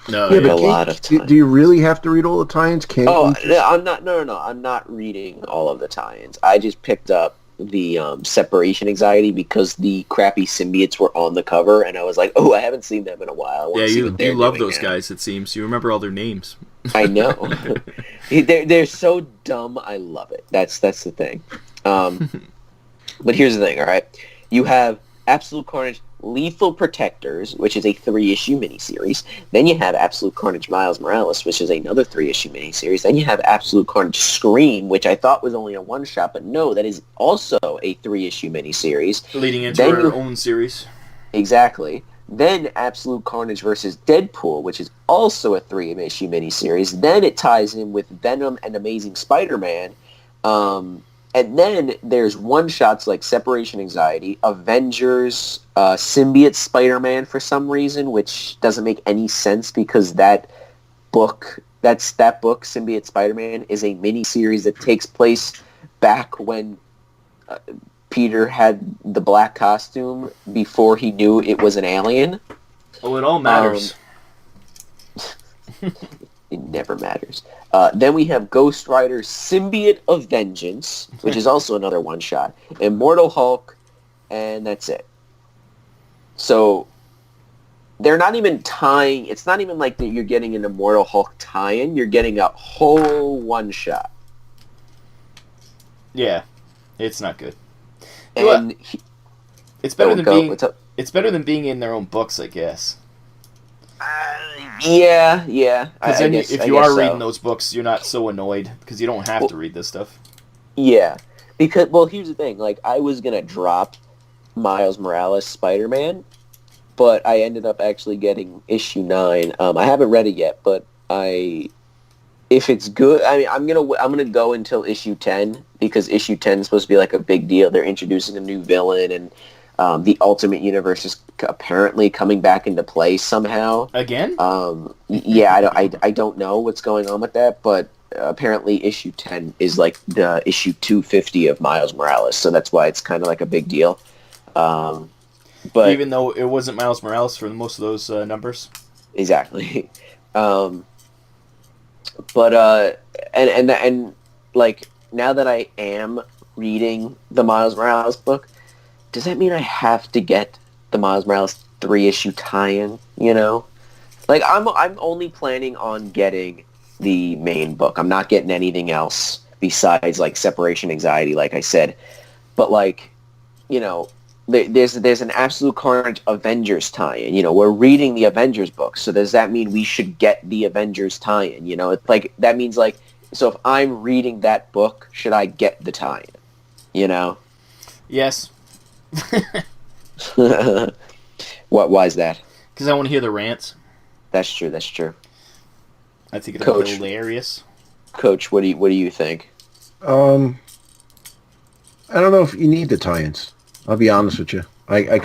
No, yeah, but a lot of tie-ins. Do you really have to read all the tie-ins? I'm not. No, I'm not reading all of the tie-ins. I just picked up the separation anxiety because the crappy symbiotes were on the cover, and I was like, oh, I haven't seen them in a while. You love those guys, it seems. You remember all their names. I know. They're so dumb, I love it. That's the thing. But here's the thing, all right? You have Absolute Carnage Lethal Protectors, which is a 3-issue miniseries. Then you have Absolute Carnage Miles Morales, which is another 3-issue miniseries. Then you have Absolute Carnage Scream, which I thought was only a one-shot, but no, that is also a 3-issue miniseries. Leading into her own series. Exactly. Then Absolute Carnage versus Deadpool, which is also a 3-issue miniseries. Then it ties in with Venom and Amazing Spider-Man. And then there's one-shots like Separation Anxiety, Avengers, Symbiote Spider-Man for some reason, which doesn't make any sense because that book, Symbiote Spider-Man, is a mini-series that takes place back when Peter had the black costume before he knew it was an alien. Oh, it all matters. It never matters. Then we have Ghost Rider Symbiote of Vengeance, which is also another one-shot. Immortal Hulk, and that's it. So, they're not even tying... It's not even like that you're getting an Immortal Hulk tie-in. You're getting a whole one-shot. Yeah. It's not good. And it's better than being in their own books, I guess. Yeah. Because then if you are reading those books, you're not so annoyed because you don't have to read this stuff. Yeah, because here's the thing. Like, I was gonna drop Miles Morales Spider-Man, but I ended up actually getting issue 9. I haven't read it yet, but if it's good, I mean, I'm gonna go until issue 10 because issue 10 is supposed to be like a big deal. They're introducing a new villain and. The Ultimate Universe is apparently coming back into play somehow. Again? Yeah, I don't know what's going on with that, but apparently issue 10 is like the issue 250 of Miles Morales, so that's why it's kind of like a big deal. But even though it wasn't Miles Morales for most of those numbers? Exactly. And like, now that I am reading the Miles Morales book, does that mean I have to get the Miles Morales 3-issue tie-in, you know? Like, I'm only planning on getting the main book. I'm not getting anything else besides, like, Separation Anxiety, like I said. But, like, you know, there's an Absolute Carnage Avengers tie-in. You know, we're reading the Avengers book, so does that mean we should get the Avengers tie-in? You know, it's like, that means, like, so if I'm reading that book, should I get the tie-in? You know? Yes. Why is that? Because I want to hear the rants. That's true. I think it'll be hilarious. Coach, what do you think? I don't know if you need the tie-ins. I'll be honest with you. I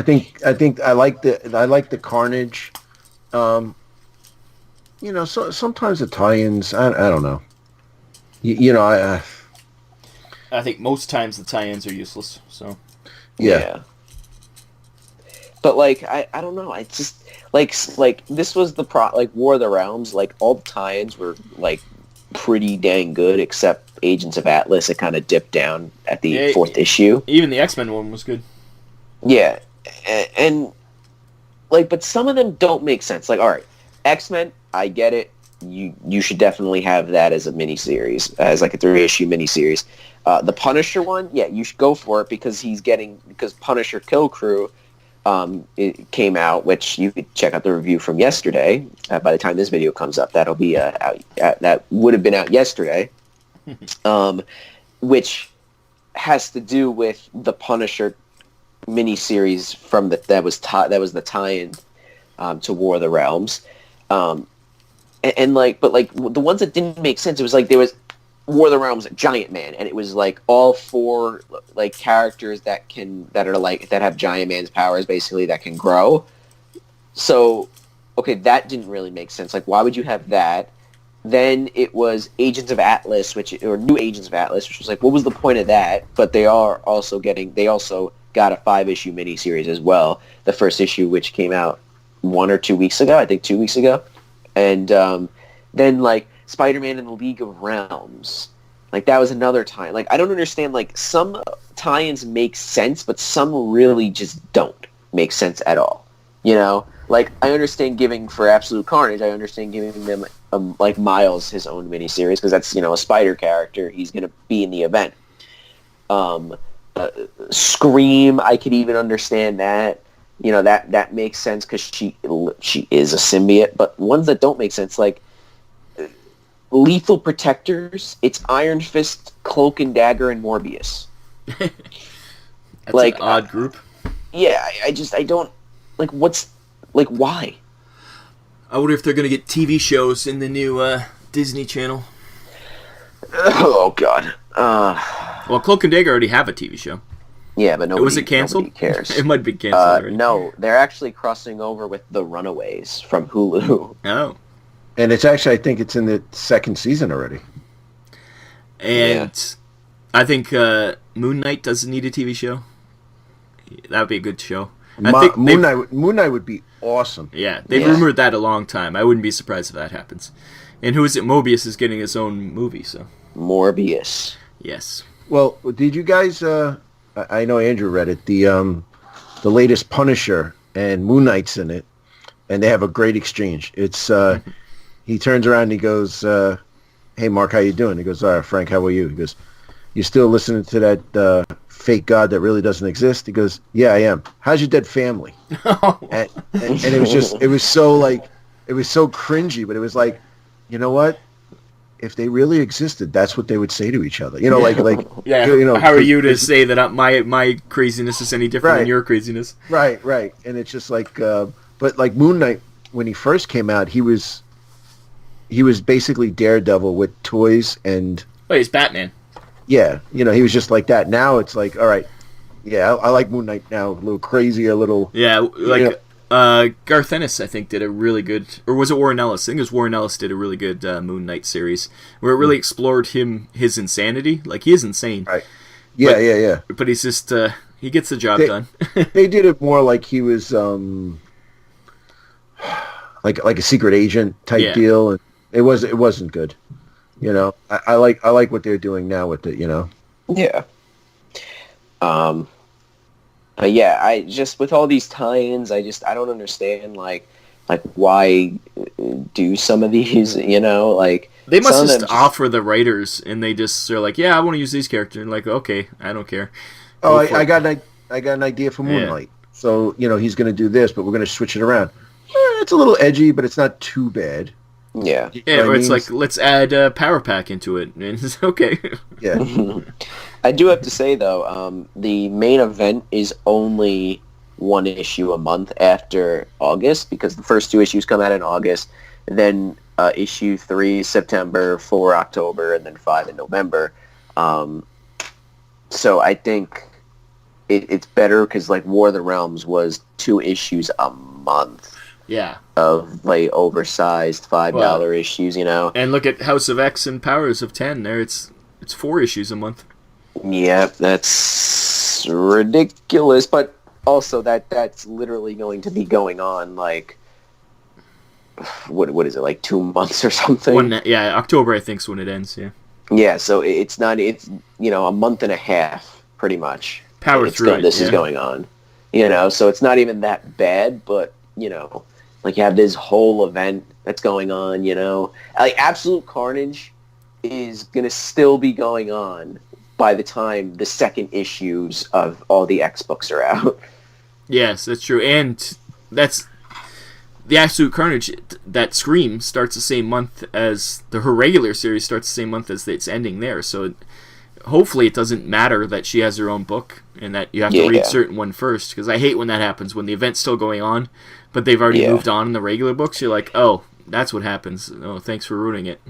think I like the Carnage. You know, so sometimes the tie-ins. I don't know. You know, I think most times the tie-ins are useless. So. Yeah. But like I don't know. I just like this was the War of the Realms. Like, all the tie-ins were like pretty dang good, except Agents of Atlas. It kind of dipped down at the 4th issue. Even the X-Men one was good. Yeah, and like, but some of them don't make sense. Like, all right, X-Men, I get it. You should definitely have that as a miniseries, as like a 3-issue miniseries. The Punisher one, yeah, you should go for it because Punisher Kill Crew it came out, which you could check out the review from yesterday. By the time this video comes up, that'll be out. That would have been out yesterday, which has to do with the Punisher miniseries from that was the tie-in to War of the Realms. And like, but like the ones that didn't make sense, it was like there was War of the Realms Giant Man, and it was like all 4 like characters that have Giant Man's powers, basically, that can grow. So, okay, that didn't really make sense. Like, why would you have that? Then it was Agents of Atlas, or New Agents of Atlas, which was like, what was the point of that? But they also got a 5-issue miniseries as well. The first issue, which came out 1 or 2 weeks ago, I think 2 weeks ago. And then, like, Spider-Man in the League of Realms. Like, that was another tie. Like, I don't understand, like, some tie-ins make sense, but some really just don't make sense at all. You know? Like, I understand giving, for Absolute Carnage, I understand giving them, like, Miles his own miniseries, because that's, you know, a Spider character. He's going to be in the event. Scream, I could even understand that. You know, that makes sense because she is a symbiote. But ones that don't make sense, like Lethal Protectors, it's Iron Fist, Cloak and Dagger, and Morbius. That's like an odd group. Yeah, I don't like. What's like? Why? I wonder if they're gonna get TV shows in the new Disney Channel. Oh God. Well, Cloak and Dagger already have a TV show. Yeah, but nobody. Was it canceled? Nobody cares. It might be canceled already. No, they're actually crossing over with The Runaways from Hulu. Oh. And it's actually, I think it's in the second season already. And I think Moon Knight doesn't need a TV show. That would be a good show. Moon Knight would be awesome. Yeah, they've rumored that a long time. I wouldn't be surprised if that happens. And who is it? Mobius is getting his own movie, so. Morbius. Yes. Well, did you guys? I know Andrew read it. The latest Punisher and Moon Knight's in it, and they have a great exchange. It's he turns around and he goes, "Hey, Mark, how you doing?" He goes, "All right, Frank, how are you?" He goes, "You still listening to that fake God that really doesn't exist?" He goes, "Yeah, I am. How's your dead family?" and it was just, it was so cringy, but it was like, you know what? If they really existed, that's what they would say to each other. You know, like yeah. You know, how are you to say that my craziness is any different than your craziness? Right. And it's just like, but like Moon Knight, when he first came out, he was basically Daredevil with toys and. Oh, he's Batman. Yeah, you know, he was just like that. Now it's like, all right, yeah, I like Moon Knight now, a little crazy, a little. Yeah, like. You know, Garth Ennis, I think, did a really good, or was it Warren Ellis? I think it was Warren Ellis did a really good Moon Knight series where it really explored his insanity. Like, he is insane. Right. Yeah. But he's just, he gets the job done. They did it more like he was, like a secret agent type deal, and it wasn't good. You know, I like what they're doing now with it. You know. Yeah. But yeah, I just, with all these tie-ins, I don't understand, like why do some of these, you know, like. They must just offer the writers, and they just are like, yeah, I want to use these characters, and like, okay, I don't care. Oh, I got an idea for Moon Knight. So, you know, he's going to do this, but we're going to switch it around. It's a little edgy, but it's not too bad. Yeah. Yeah, or it's like, let's add Power Pack into it, and it's okay. Yeah. I do have to say, though, the main event is only one issue a month after August, because the first two issues come out in August, and then issue 3 September, 4 October, and then 5 in November. So I think it's better, because like War of the Realms was 2 issues a month. Yeah. Of like oversized $5 issues, you know. And look at House of X and Powers of 10. There, it's 4 issues a month. Yeah, that's ridiculous. But also that's literally going to be going on like what is it, like 2 months or something? October I think is when it ends. Yeah. Yeah, so it's you know, a month and a half pretty much. Power through this is going on, you know. So it's not even that bad, but you know. Like, you have this whole event that's going on, you know. Like, Absolute Carnage is going to still be going on by the time the second issues of all the X books are out. Yes, that's true. And that's... The Absolute Carnage, that Scream, starts the same month as... her regular series starts the same month as it's ending there. So hopefully it doesn't matter that she has her own book and that you have to read certain one first. Because I hate when that happens, when the event's still going on, but they've already moved on in the regular books. You're like, oh, that's what happens. Oh, thanks for ruining it.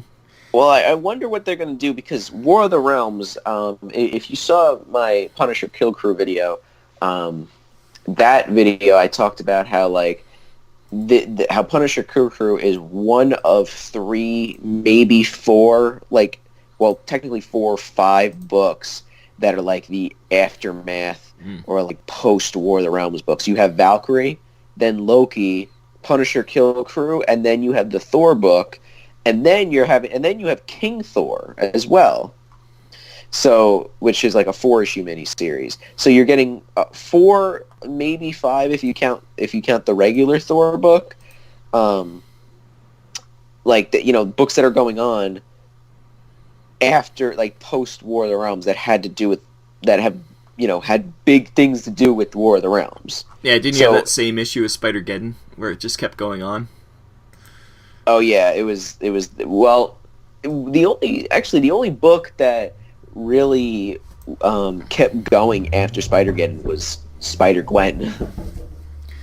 Well, I wonder what they're going to do, because War of the Realms, if you saw my Punisher Kill Crew video, that video I talked about how, like, how Punisher Kill Crew is one of 3, maybe 4, like, well, technically 4 or 5 books that are like the aftermath or like post-War of the Realms books. You have Valkyrie, then Loki, Punisher Kill Crew, and then you have the Thor book, and then you have King Thor as well. So, which is like a 4-issue miniseries. So you're getting 4, maybe 5 if you count the regular Thor book. Like books that are going on after, like, post War of the Realms that had big things to do with War of the Realms. Yeah, didn't you have that same issue with Spider-Geddon where it just kept going on? Oh yeah, it was well, the only book that really kept going after Spider-Geddon was Spider-Gwen.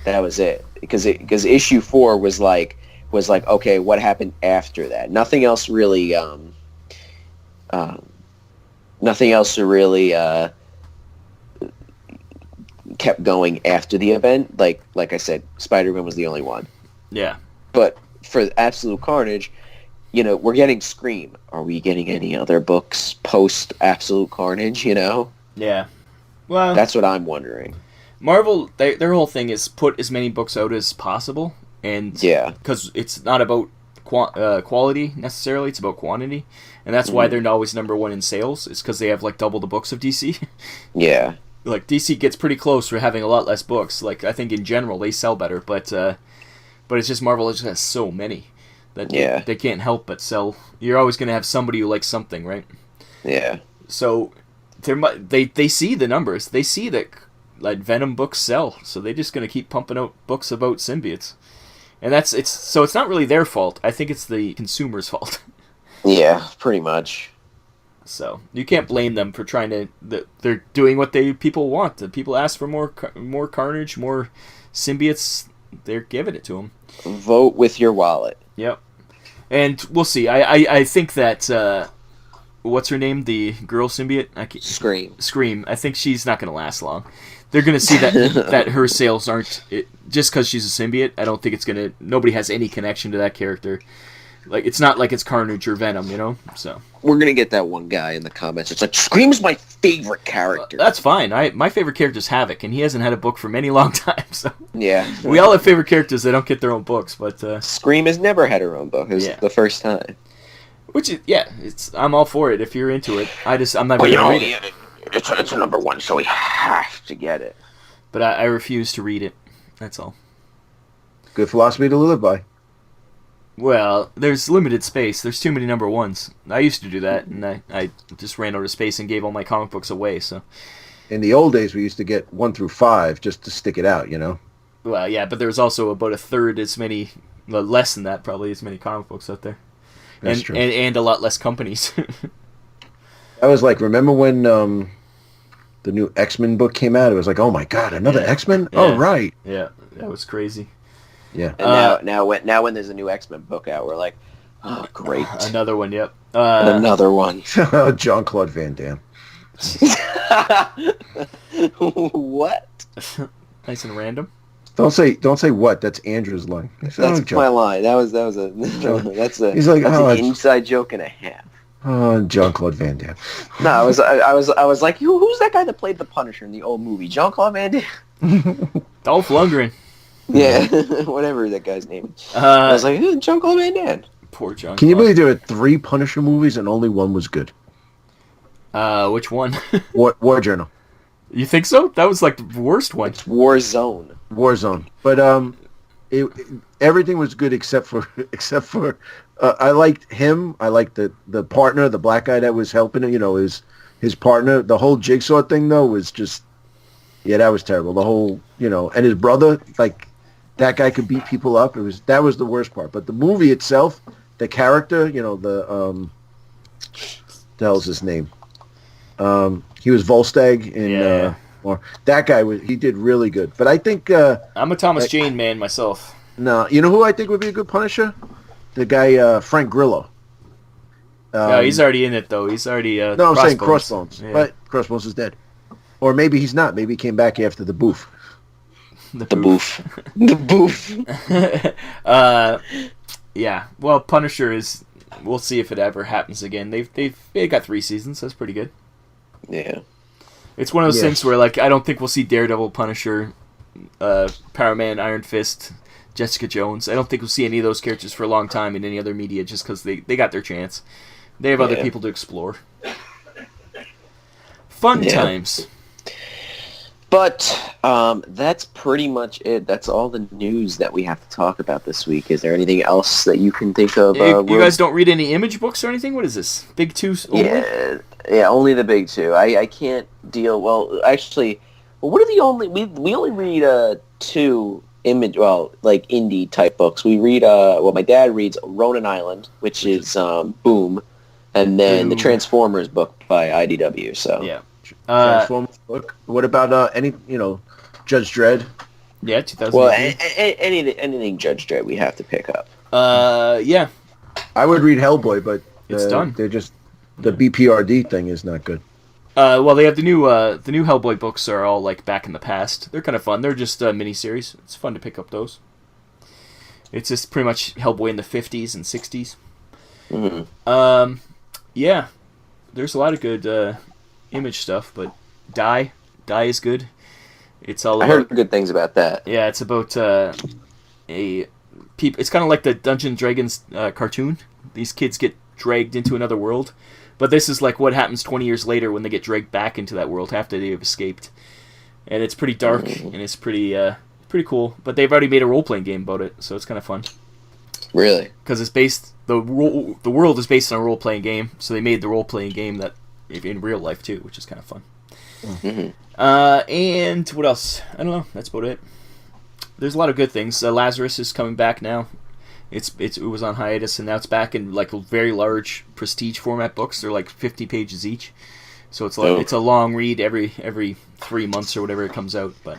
That was it, because issue 4 was like, okay, what happened after that? Nothing else really kept going after the event. Like I said, Spider-Man was the only one. Yeah. But for Absolute Carnage, we're getting Scream. Are we getting any other books post Absolute Carnage, Yeah. Well, that's what I'm wondering. Marvel, their whole thing is put as many books out as possible, and because it's not about quality necessarily, it's about quantity, and that's why they're always number one in sales. It's because they have like double the books of DC. Yeah. Like DC gets pretty close for having a lot less books. Like I think in general they sell better, but it's just Marvel just has so many that they can't help but sell. You're always going to have somebody who likes something, right? Yeah. So they see the numbers. They see that like Venom books sell, so they're just going to keep pumping out books about symbiotes. And so it's not really their fault. I think it's the consumer's fault. Yeah, pretty much. So you can't blame them for trying to. They're doing what people want. The people ask for more Carnage, more symbiotes. They're giving it to them. Vote with your wallet. Yep. And we'll see. I think that what's her name? The girl symbiote. Scream. I think she's not going to last long. They're going to see that her sales aren't just because she's a symbiote. I don't think it's going to. Nobody has any connection to that character. Like it's not like it's Carnage or Venom, So we're gonna get that one guy in the comments. It's like Scream's my favorite character. That's fine. My favorite character is Havoc, and he hasn't had a book for many long time. So yeah, we all have favorite characters that don't get their own books, but Scream has never had her own book. It was the first time. Which is, I'm all for it if you're into it. I'm not going to read it. It's a number one, so we have to get it. But I refuse to read it. That's all. Good philosophy to live by. Well, there's limited space. There's too many number ones. I used to do that, and I just ran out of space and gave all my comic books away. So, in the old days, we used to get 1 through 5 just to stick it out, Well, yeah, but there was also about a third as many, less than that, probably as many comic books out there. That's true. And a lot less companies. That was like, remember when the new X-Men book came out? It was like, oh my god, another X-Men? Yeah. Oh, right. Yeah, that was crazy. Yeah. And now when there's a new X-Men book out, we're like, oh, great. Another one, yep. Another one. Jean-Claude Van Damme. What? Nice and random. Don't say what. That's Andrew's line. That's my line. That's He's like, an inside joke and a half. Oh, Jean-Claude Van Damme. No, I was like, who's that guy that played the Punisher in the old movie? Jean-Claude Van Damme. Dolph Lundgren. Yeah, whatever that guy's name. I was like, Jean-Claude Van Damme. Poor Jean-Claude. Can you believe there were 3 Punisher movies and only one was good? Which one? War Journal. You think so? That was like the worst one. It's Warzone. But everything was good except for I liked him. I liked the partner, the black guy that was helping him. His partner. The whole Jigsaw thing though was just that was terrible. The whole and his brother, like that guy could beat people up. That was the worst part. But the movie itself, the character, the hell's his name? He was Volstagg in or that guy he did really good. But I think I'm a Thomas Jane man myself. No, you know who I think would be a good Punisher? The guy Frank Grillo. No, he's already in it though. He's already no, I'm saying Crossbones. Yeah. But Crossbones is dead. Or maybe he's not. Maybe he came back after the boof. The boof. The boof. Yeah. Well, Punisher is. We'll see if it ever happens again. They got 3 seasons. That's pretty good. Yeah. It's one of those things where like I don't think we'll see Daredevil, Punisher, Power Man, Iron Fist, Jessica Jones. I don't think we'll see any of those characters for a long time in any other media just because they got their chance. They have other people to explore. Fun times. But that's pretty much it. That's all the news that we have to talk about this week. Is there anything else that you can think of? You guys don't read any image books or anything? What is this? Big two only? Yeah, only the big two. I can't deal... Well, actually, what are the only... We only read two image... Well, like indie-type books. We read... my dad reads Ronan Island, which is Boom, and then the Transformers book by IDW, so... Yeah. Transformers book. What about any Judge Dredd? Yeah, 2000. Well, anything Judge Dredd we have to pick up. Yeah. I would read Hellboy, but it's done. They're just the BPRD thing is not good. Well, they have the new Hellboy books are all like back in the past. They're kind of fun. They're just miniseries. It's fun to pick up those. It's just pretty much Hellboy in the 50s and 60s. Mm-hmm. Yeah. There's a lot of good image stuff, but Die is good. It's all. I heard good things about that. Yeah, it's about It's kind of like the Dungeons and Dragons cartoon. These kids get dragged into another world, but this is like what happens 20 years later when they get dragged back into that world after they have escaped. And it's pretty dark and it's pretty cool. But they've already made a role playing game about it, so it's kind of fun. Really? Because it's based the world is based on a role playing game, so they made the role playing game that in real life too, which is kind of fun. Mm-hmm. And what else? I don't know. That's about it. There's a lot of good things. Lazarus is coming back now. It was on hiatus and now it's back in like very large prestige format books. They're like 50 pages each, so it's like it's a long read every 3 months or whatever it comes out. But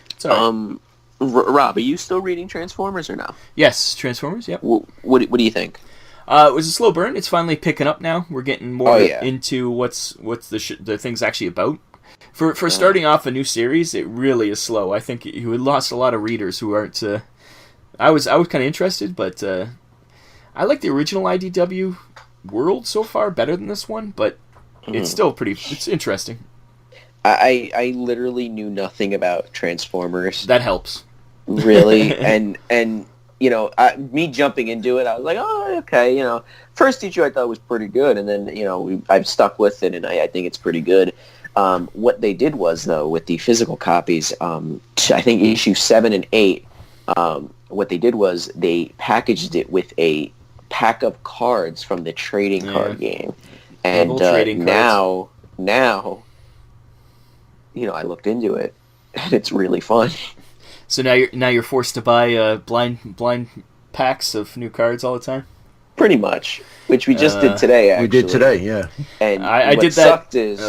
it's all right. Rob, are you still reading Transformers or no? Yes, Transformers. Yep. What do you think? It was a slow burn. It's finally picking up now. We're getting more into what's the thing's actually about. For starting off a new series, it really is slow. I think we lost a lot of readers who aren't. I was kind of interested, but I like the original IDW world so far better than this one. But it's still it's interesting. I literally knew nothing about Transformers. That helps. Really, and me jumping into it, I was like, oh, okay, First issue I thought was pretty good, and then, I've stuck with it, and I think it's pretty good. What they did was, though, with the physical copies, I think issue 7 and 8, what they did was they packaged it with a pack of cards from the trading card game. And now, I looked into it, and it's really fun. So now you're forced to buy blind packs of new cards all the time? Pretty much, which we just did today, actually. We did today, yeah. And I what did sucked that. is...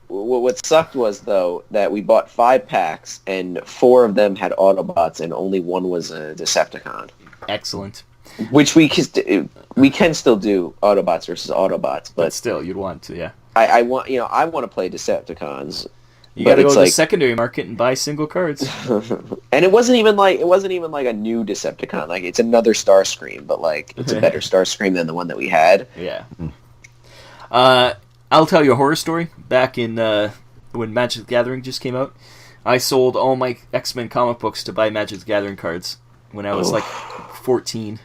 What sucked was, though, that we bought 5 packs, and 4 of them had Autobots, and only 1 was a Decepticon. Excellent. Which we can still do Autobots versus Autobots, but still, you'd want to, yeah. I want to play Decepticons. You got to go to the secondary market and buy single cards. And it wasn't even like a new Decepticon. Like, it's another Starscream, but like it's a better Starscream than the one that we had. Yeah. I'll tell you a horror story. Back in when Magic the Gathering just came out, I sold all my X-Men comic books to buy Magic the Gathering cards when I was like 14.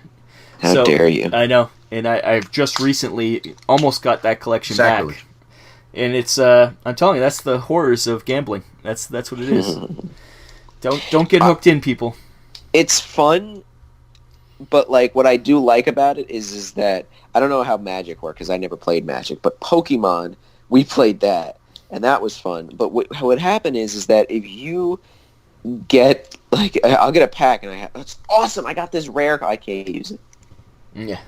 How dare you? I know, and I've just recently almost got that collection back. And it's I'm telling you, that's the horrors of gambling. That's what it is. Don't get hooked in, people. It's fun, but like what I do like about it is that I don't know how Magic works because I never played Magic, but Pokemon, we played that, and that was fun. But what happened is that if you get like I'll get a pack and that's awesome. I got this rare. I can't use it. Yeah.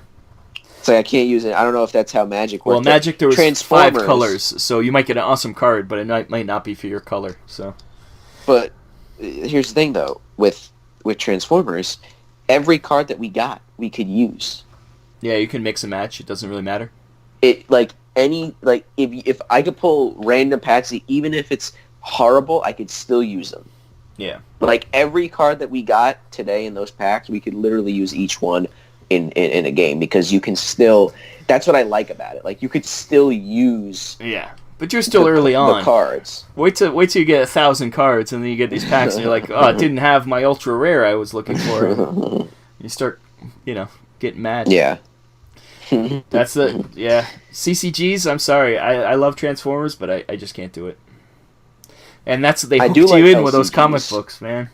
So I can't use it. I don't know if that's how Magic works. Well, Magic, there was 5 colors, so you might get an awesome card, but it might not be for your color. So, but here's the thing, though, with Transformers, every card that we got, we could use. Yeah, you can mix and match. It doesn't really matter. If I could pull random packs, even if it's horrible, I could still use them. Yeah. Like every card that we got today in those packs, we could literally use each one in a game because you can still. That's what I like about it. Like you could still use. Yeah, but you're still early on. The cards. Wait till you get 1,000 cards and then you get these packs and you're like, oh, it didn't have my ultra rare I was looking for. You start, getting mad. Yeah. That's CCGs. I'm sorry. I love Transformers, but I just can't do it. And they hooked you in with those comic books, man.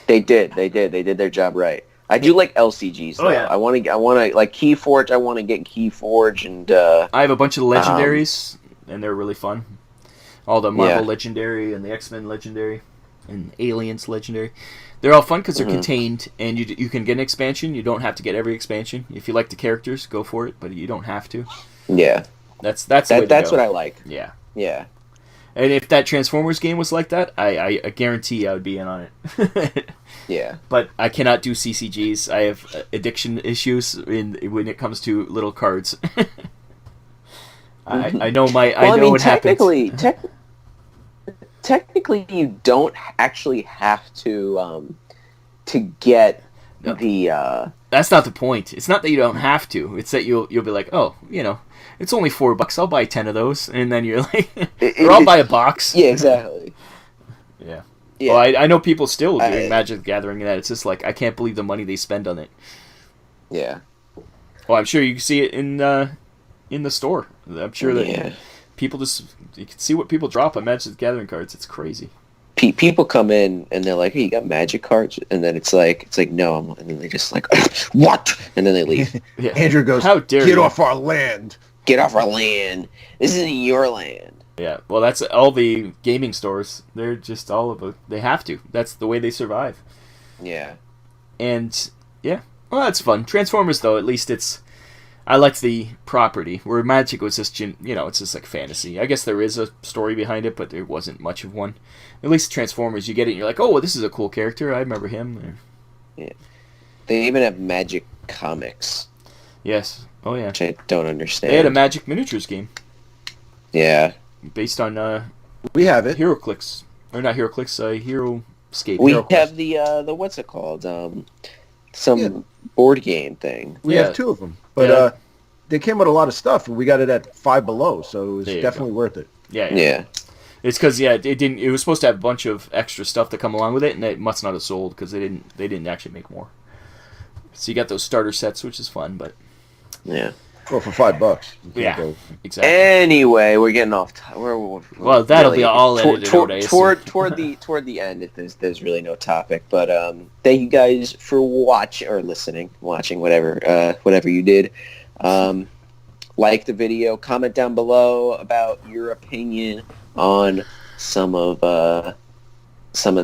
They did their job right. I do like LCGs though. I want to like Keyforge. I want to get Keyforge, and I have a bunch of legendaries, and they're really fun. All the Marvel Legendary and the X-Men Legendary and Aliens Legendary. They're all fun because they're contained, and you can get an expansion. You don't have to get every expansion. If you like the characters, go for it, but you don't have to. Yeah. That's what I like. Yeah. Yeah. And if that Transformers game was like that, I guarantee I would be in on it. Yeah. But I cannot do CCGs. I have addiction issues when it comes to little cards. I know what happens. Technically, you don't actually have to get the. That's not the point. It's not that you don't have to. It's that you'll be like, oh, it's only $4. I'll buy 10 of those, and then you're like, or I'll buy a box. Yeah, exactly. Yeah. Well, I know people still doing Magic the Gathering, and that it's just like I can't believe the money they spend on it. Yeah. Well, I'm sure you can see it in the store. I'm sure that people you can see what people drop on Magic the Gathering cards. It's crazy. People come in and they're like, "Hey, you got Magic cards?" And then it's like no, and then they just like, "What?" And then they leave. Yeah. Andrew goes, "How dare get you off our land? Get off our land! This isn't your land." Yeah, well, that's all the gaming stores. They're just they have to. That's the way they survive. Yeah. And yeah, well, that's fun. Transformers, though, at least I like the property. Where Magic was just, it's just like fantasy. I guess there is a story behind it, but there wasn't much of one. At least Transformers, you get it and you're like, oh, well, this is a cool character. I remember him. Yeah. They even have Magic comics. Yes. Oh, yeah. Which I don't understand. They had a Magic miniatures game. Yeah. Based on we have it. HeroClix. Or not HeroClix, HeroScape. We have the what's it called? Some board game thing. We have 2 of them. But they came with a lot of stuff, and we got it at $5 below, so it was definitely worth it. Yeah. It's because it was supposed to have a bunch of extra stuff to come along with it, and it must not have sold because they didn't actually make more. So you got those starter sets, which is fun, but yeah. Well, for $5. Yeah, exactly. Anyway, we're getting off. Well, that'll be all edited toward the end. There's really no topic, but thank you guys for watching, whatever you did. Like the video, comment down below about your opinion on some of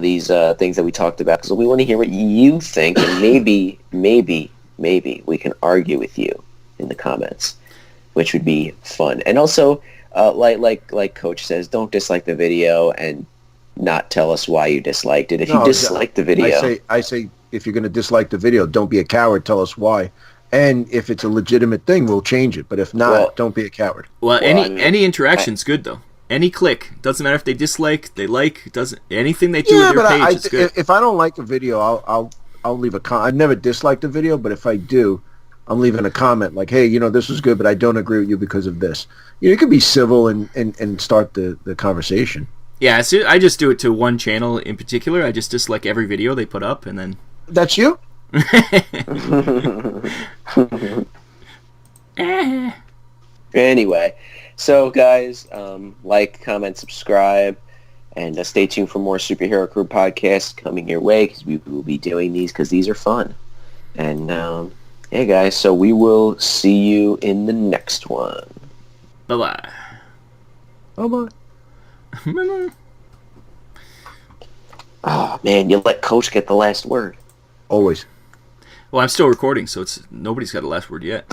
these things that we talked about, because we want to hear what you think, and maybe we can argue with you in the comments, which would be fun. And also, like Coach says, don't dislike the video and not tell us why you disliked it. If you dislike the video, I say if you're going to dislike the video, don't be a coward. Tell us why. And if it's a legitimate thing, we'll change it. But if not, don't be a coward. Well, any interaction's good though. Any click, doesn't matter if they dislike, they like, doesn't anything they do with your page is good. If I don't like a video, I'll leave a comment. I've never disliked a video, but if I do, I'm leaving a comment like, hey, this was good, but I don't agree with you because of this. You can be civil and start the conversation. Yeah, so I just do it to one channel in particular. I just dislike every video they put up, and then... That's you? Anyway, so guys, like, comment, subscribe, and stay tuned for more Superhero Crew podcasts coming your way, because we will be doing these because these are fun. And hey guys, so we will see you in the next one. Bye-bye. Bye-bye. Bye-bye. Oh man, you let Coach get the last word. Always. Well, I'm still recording, so nobody's got the last word yet.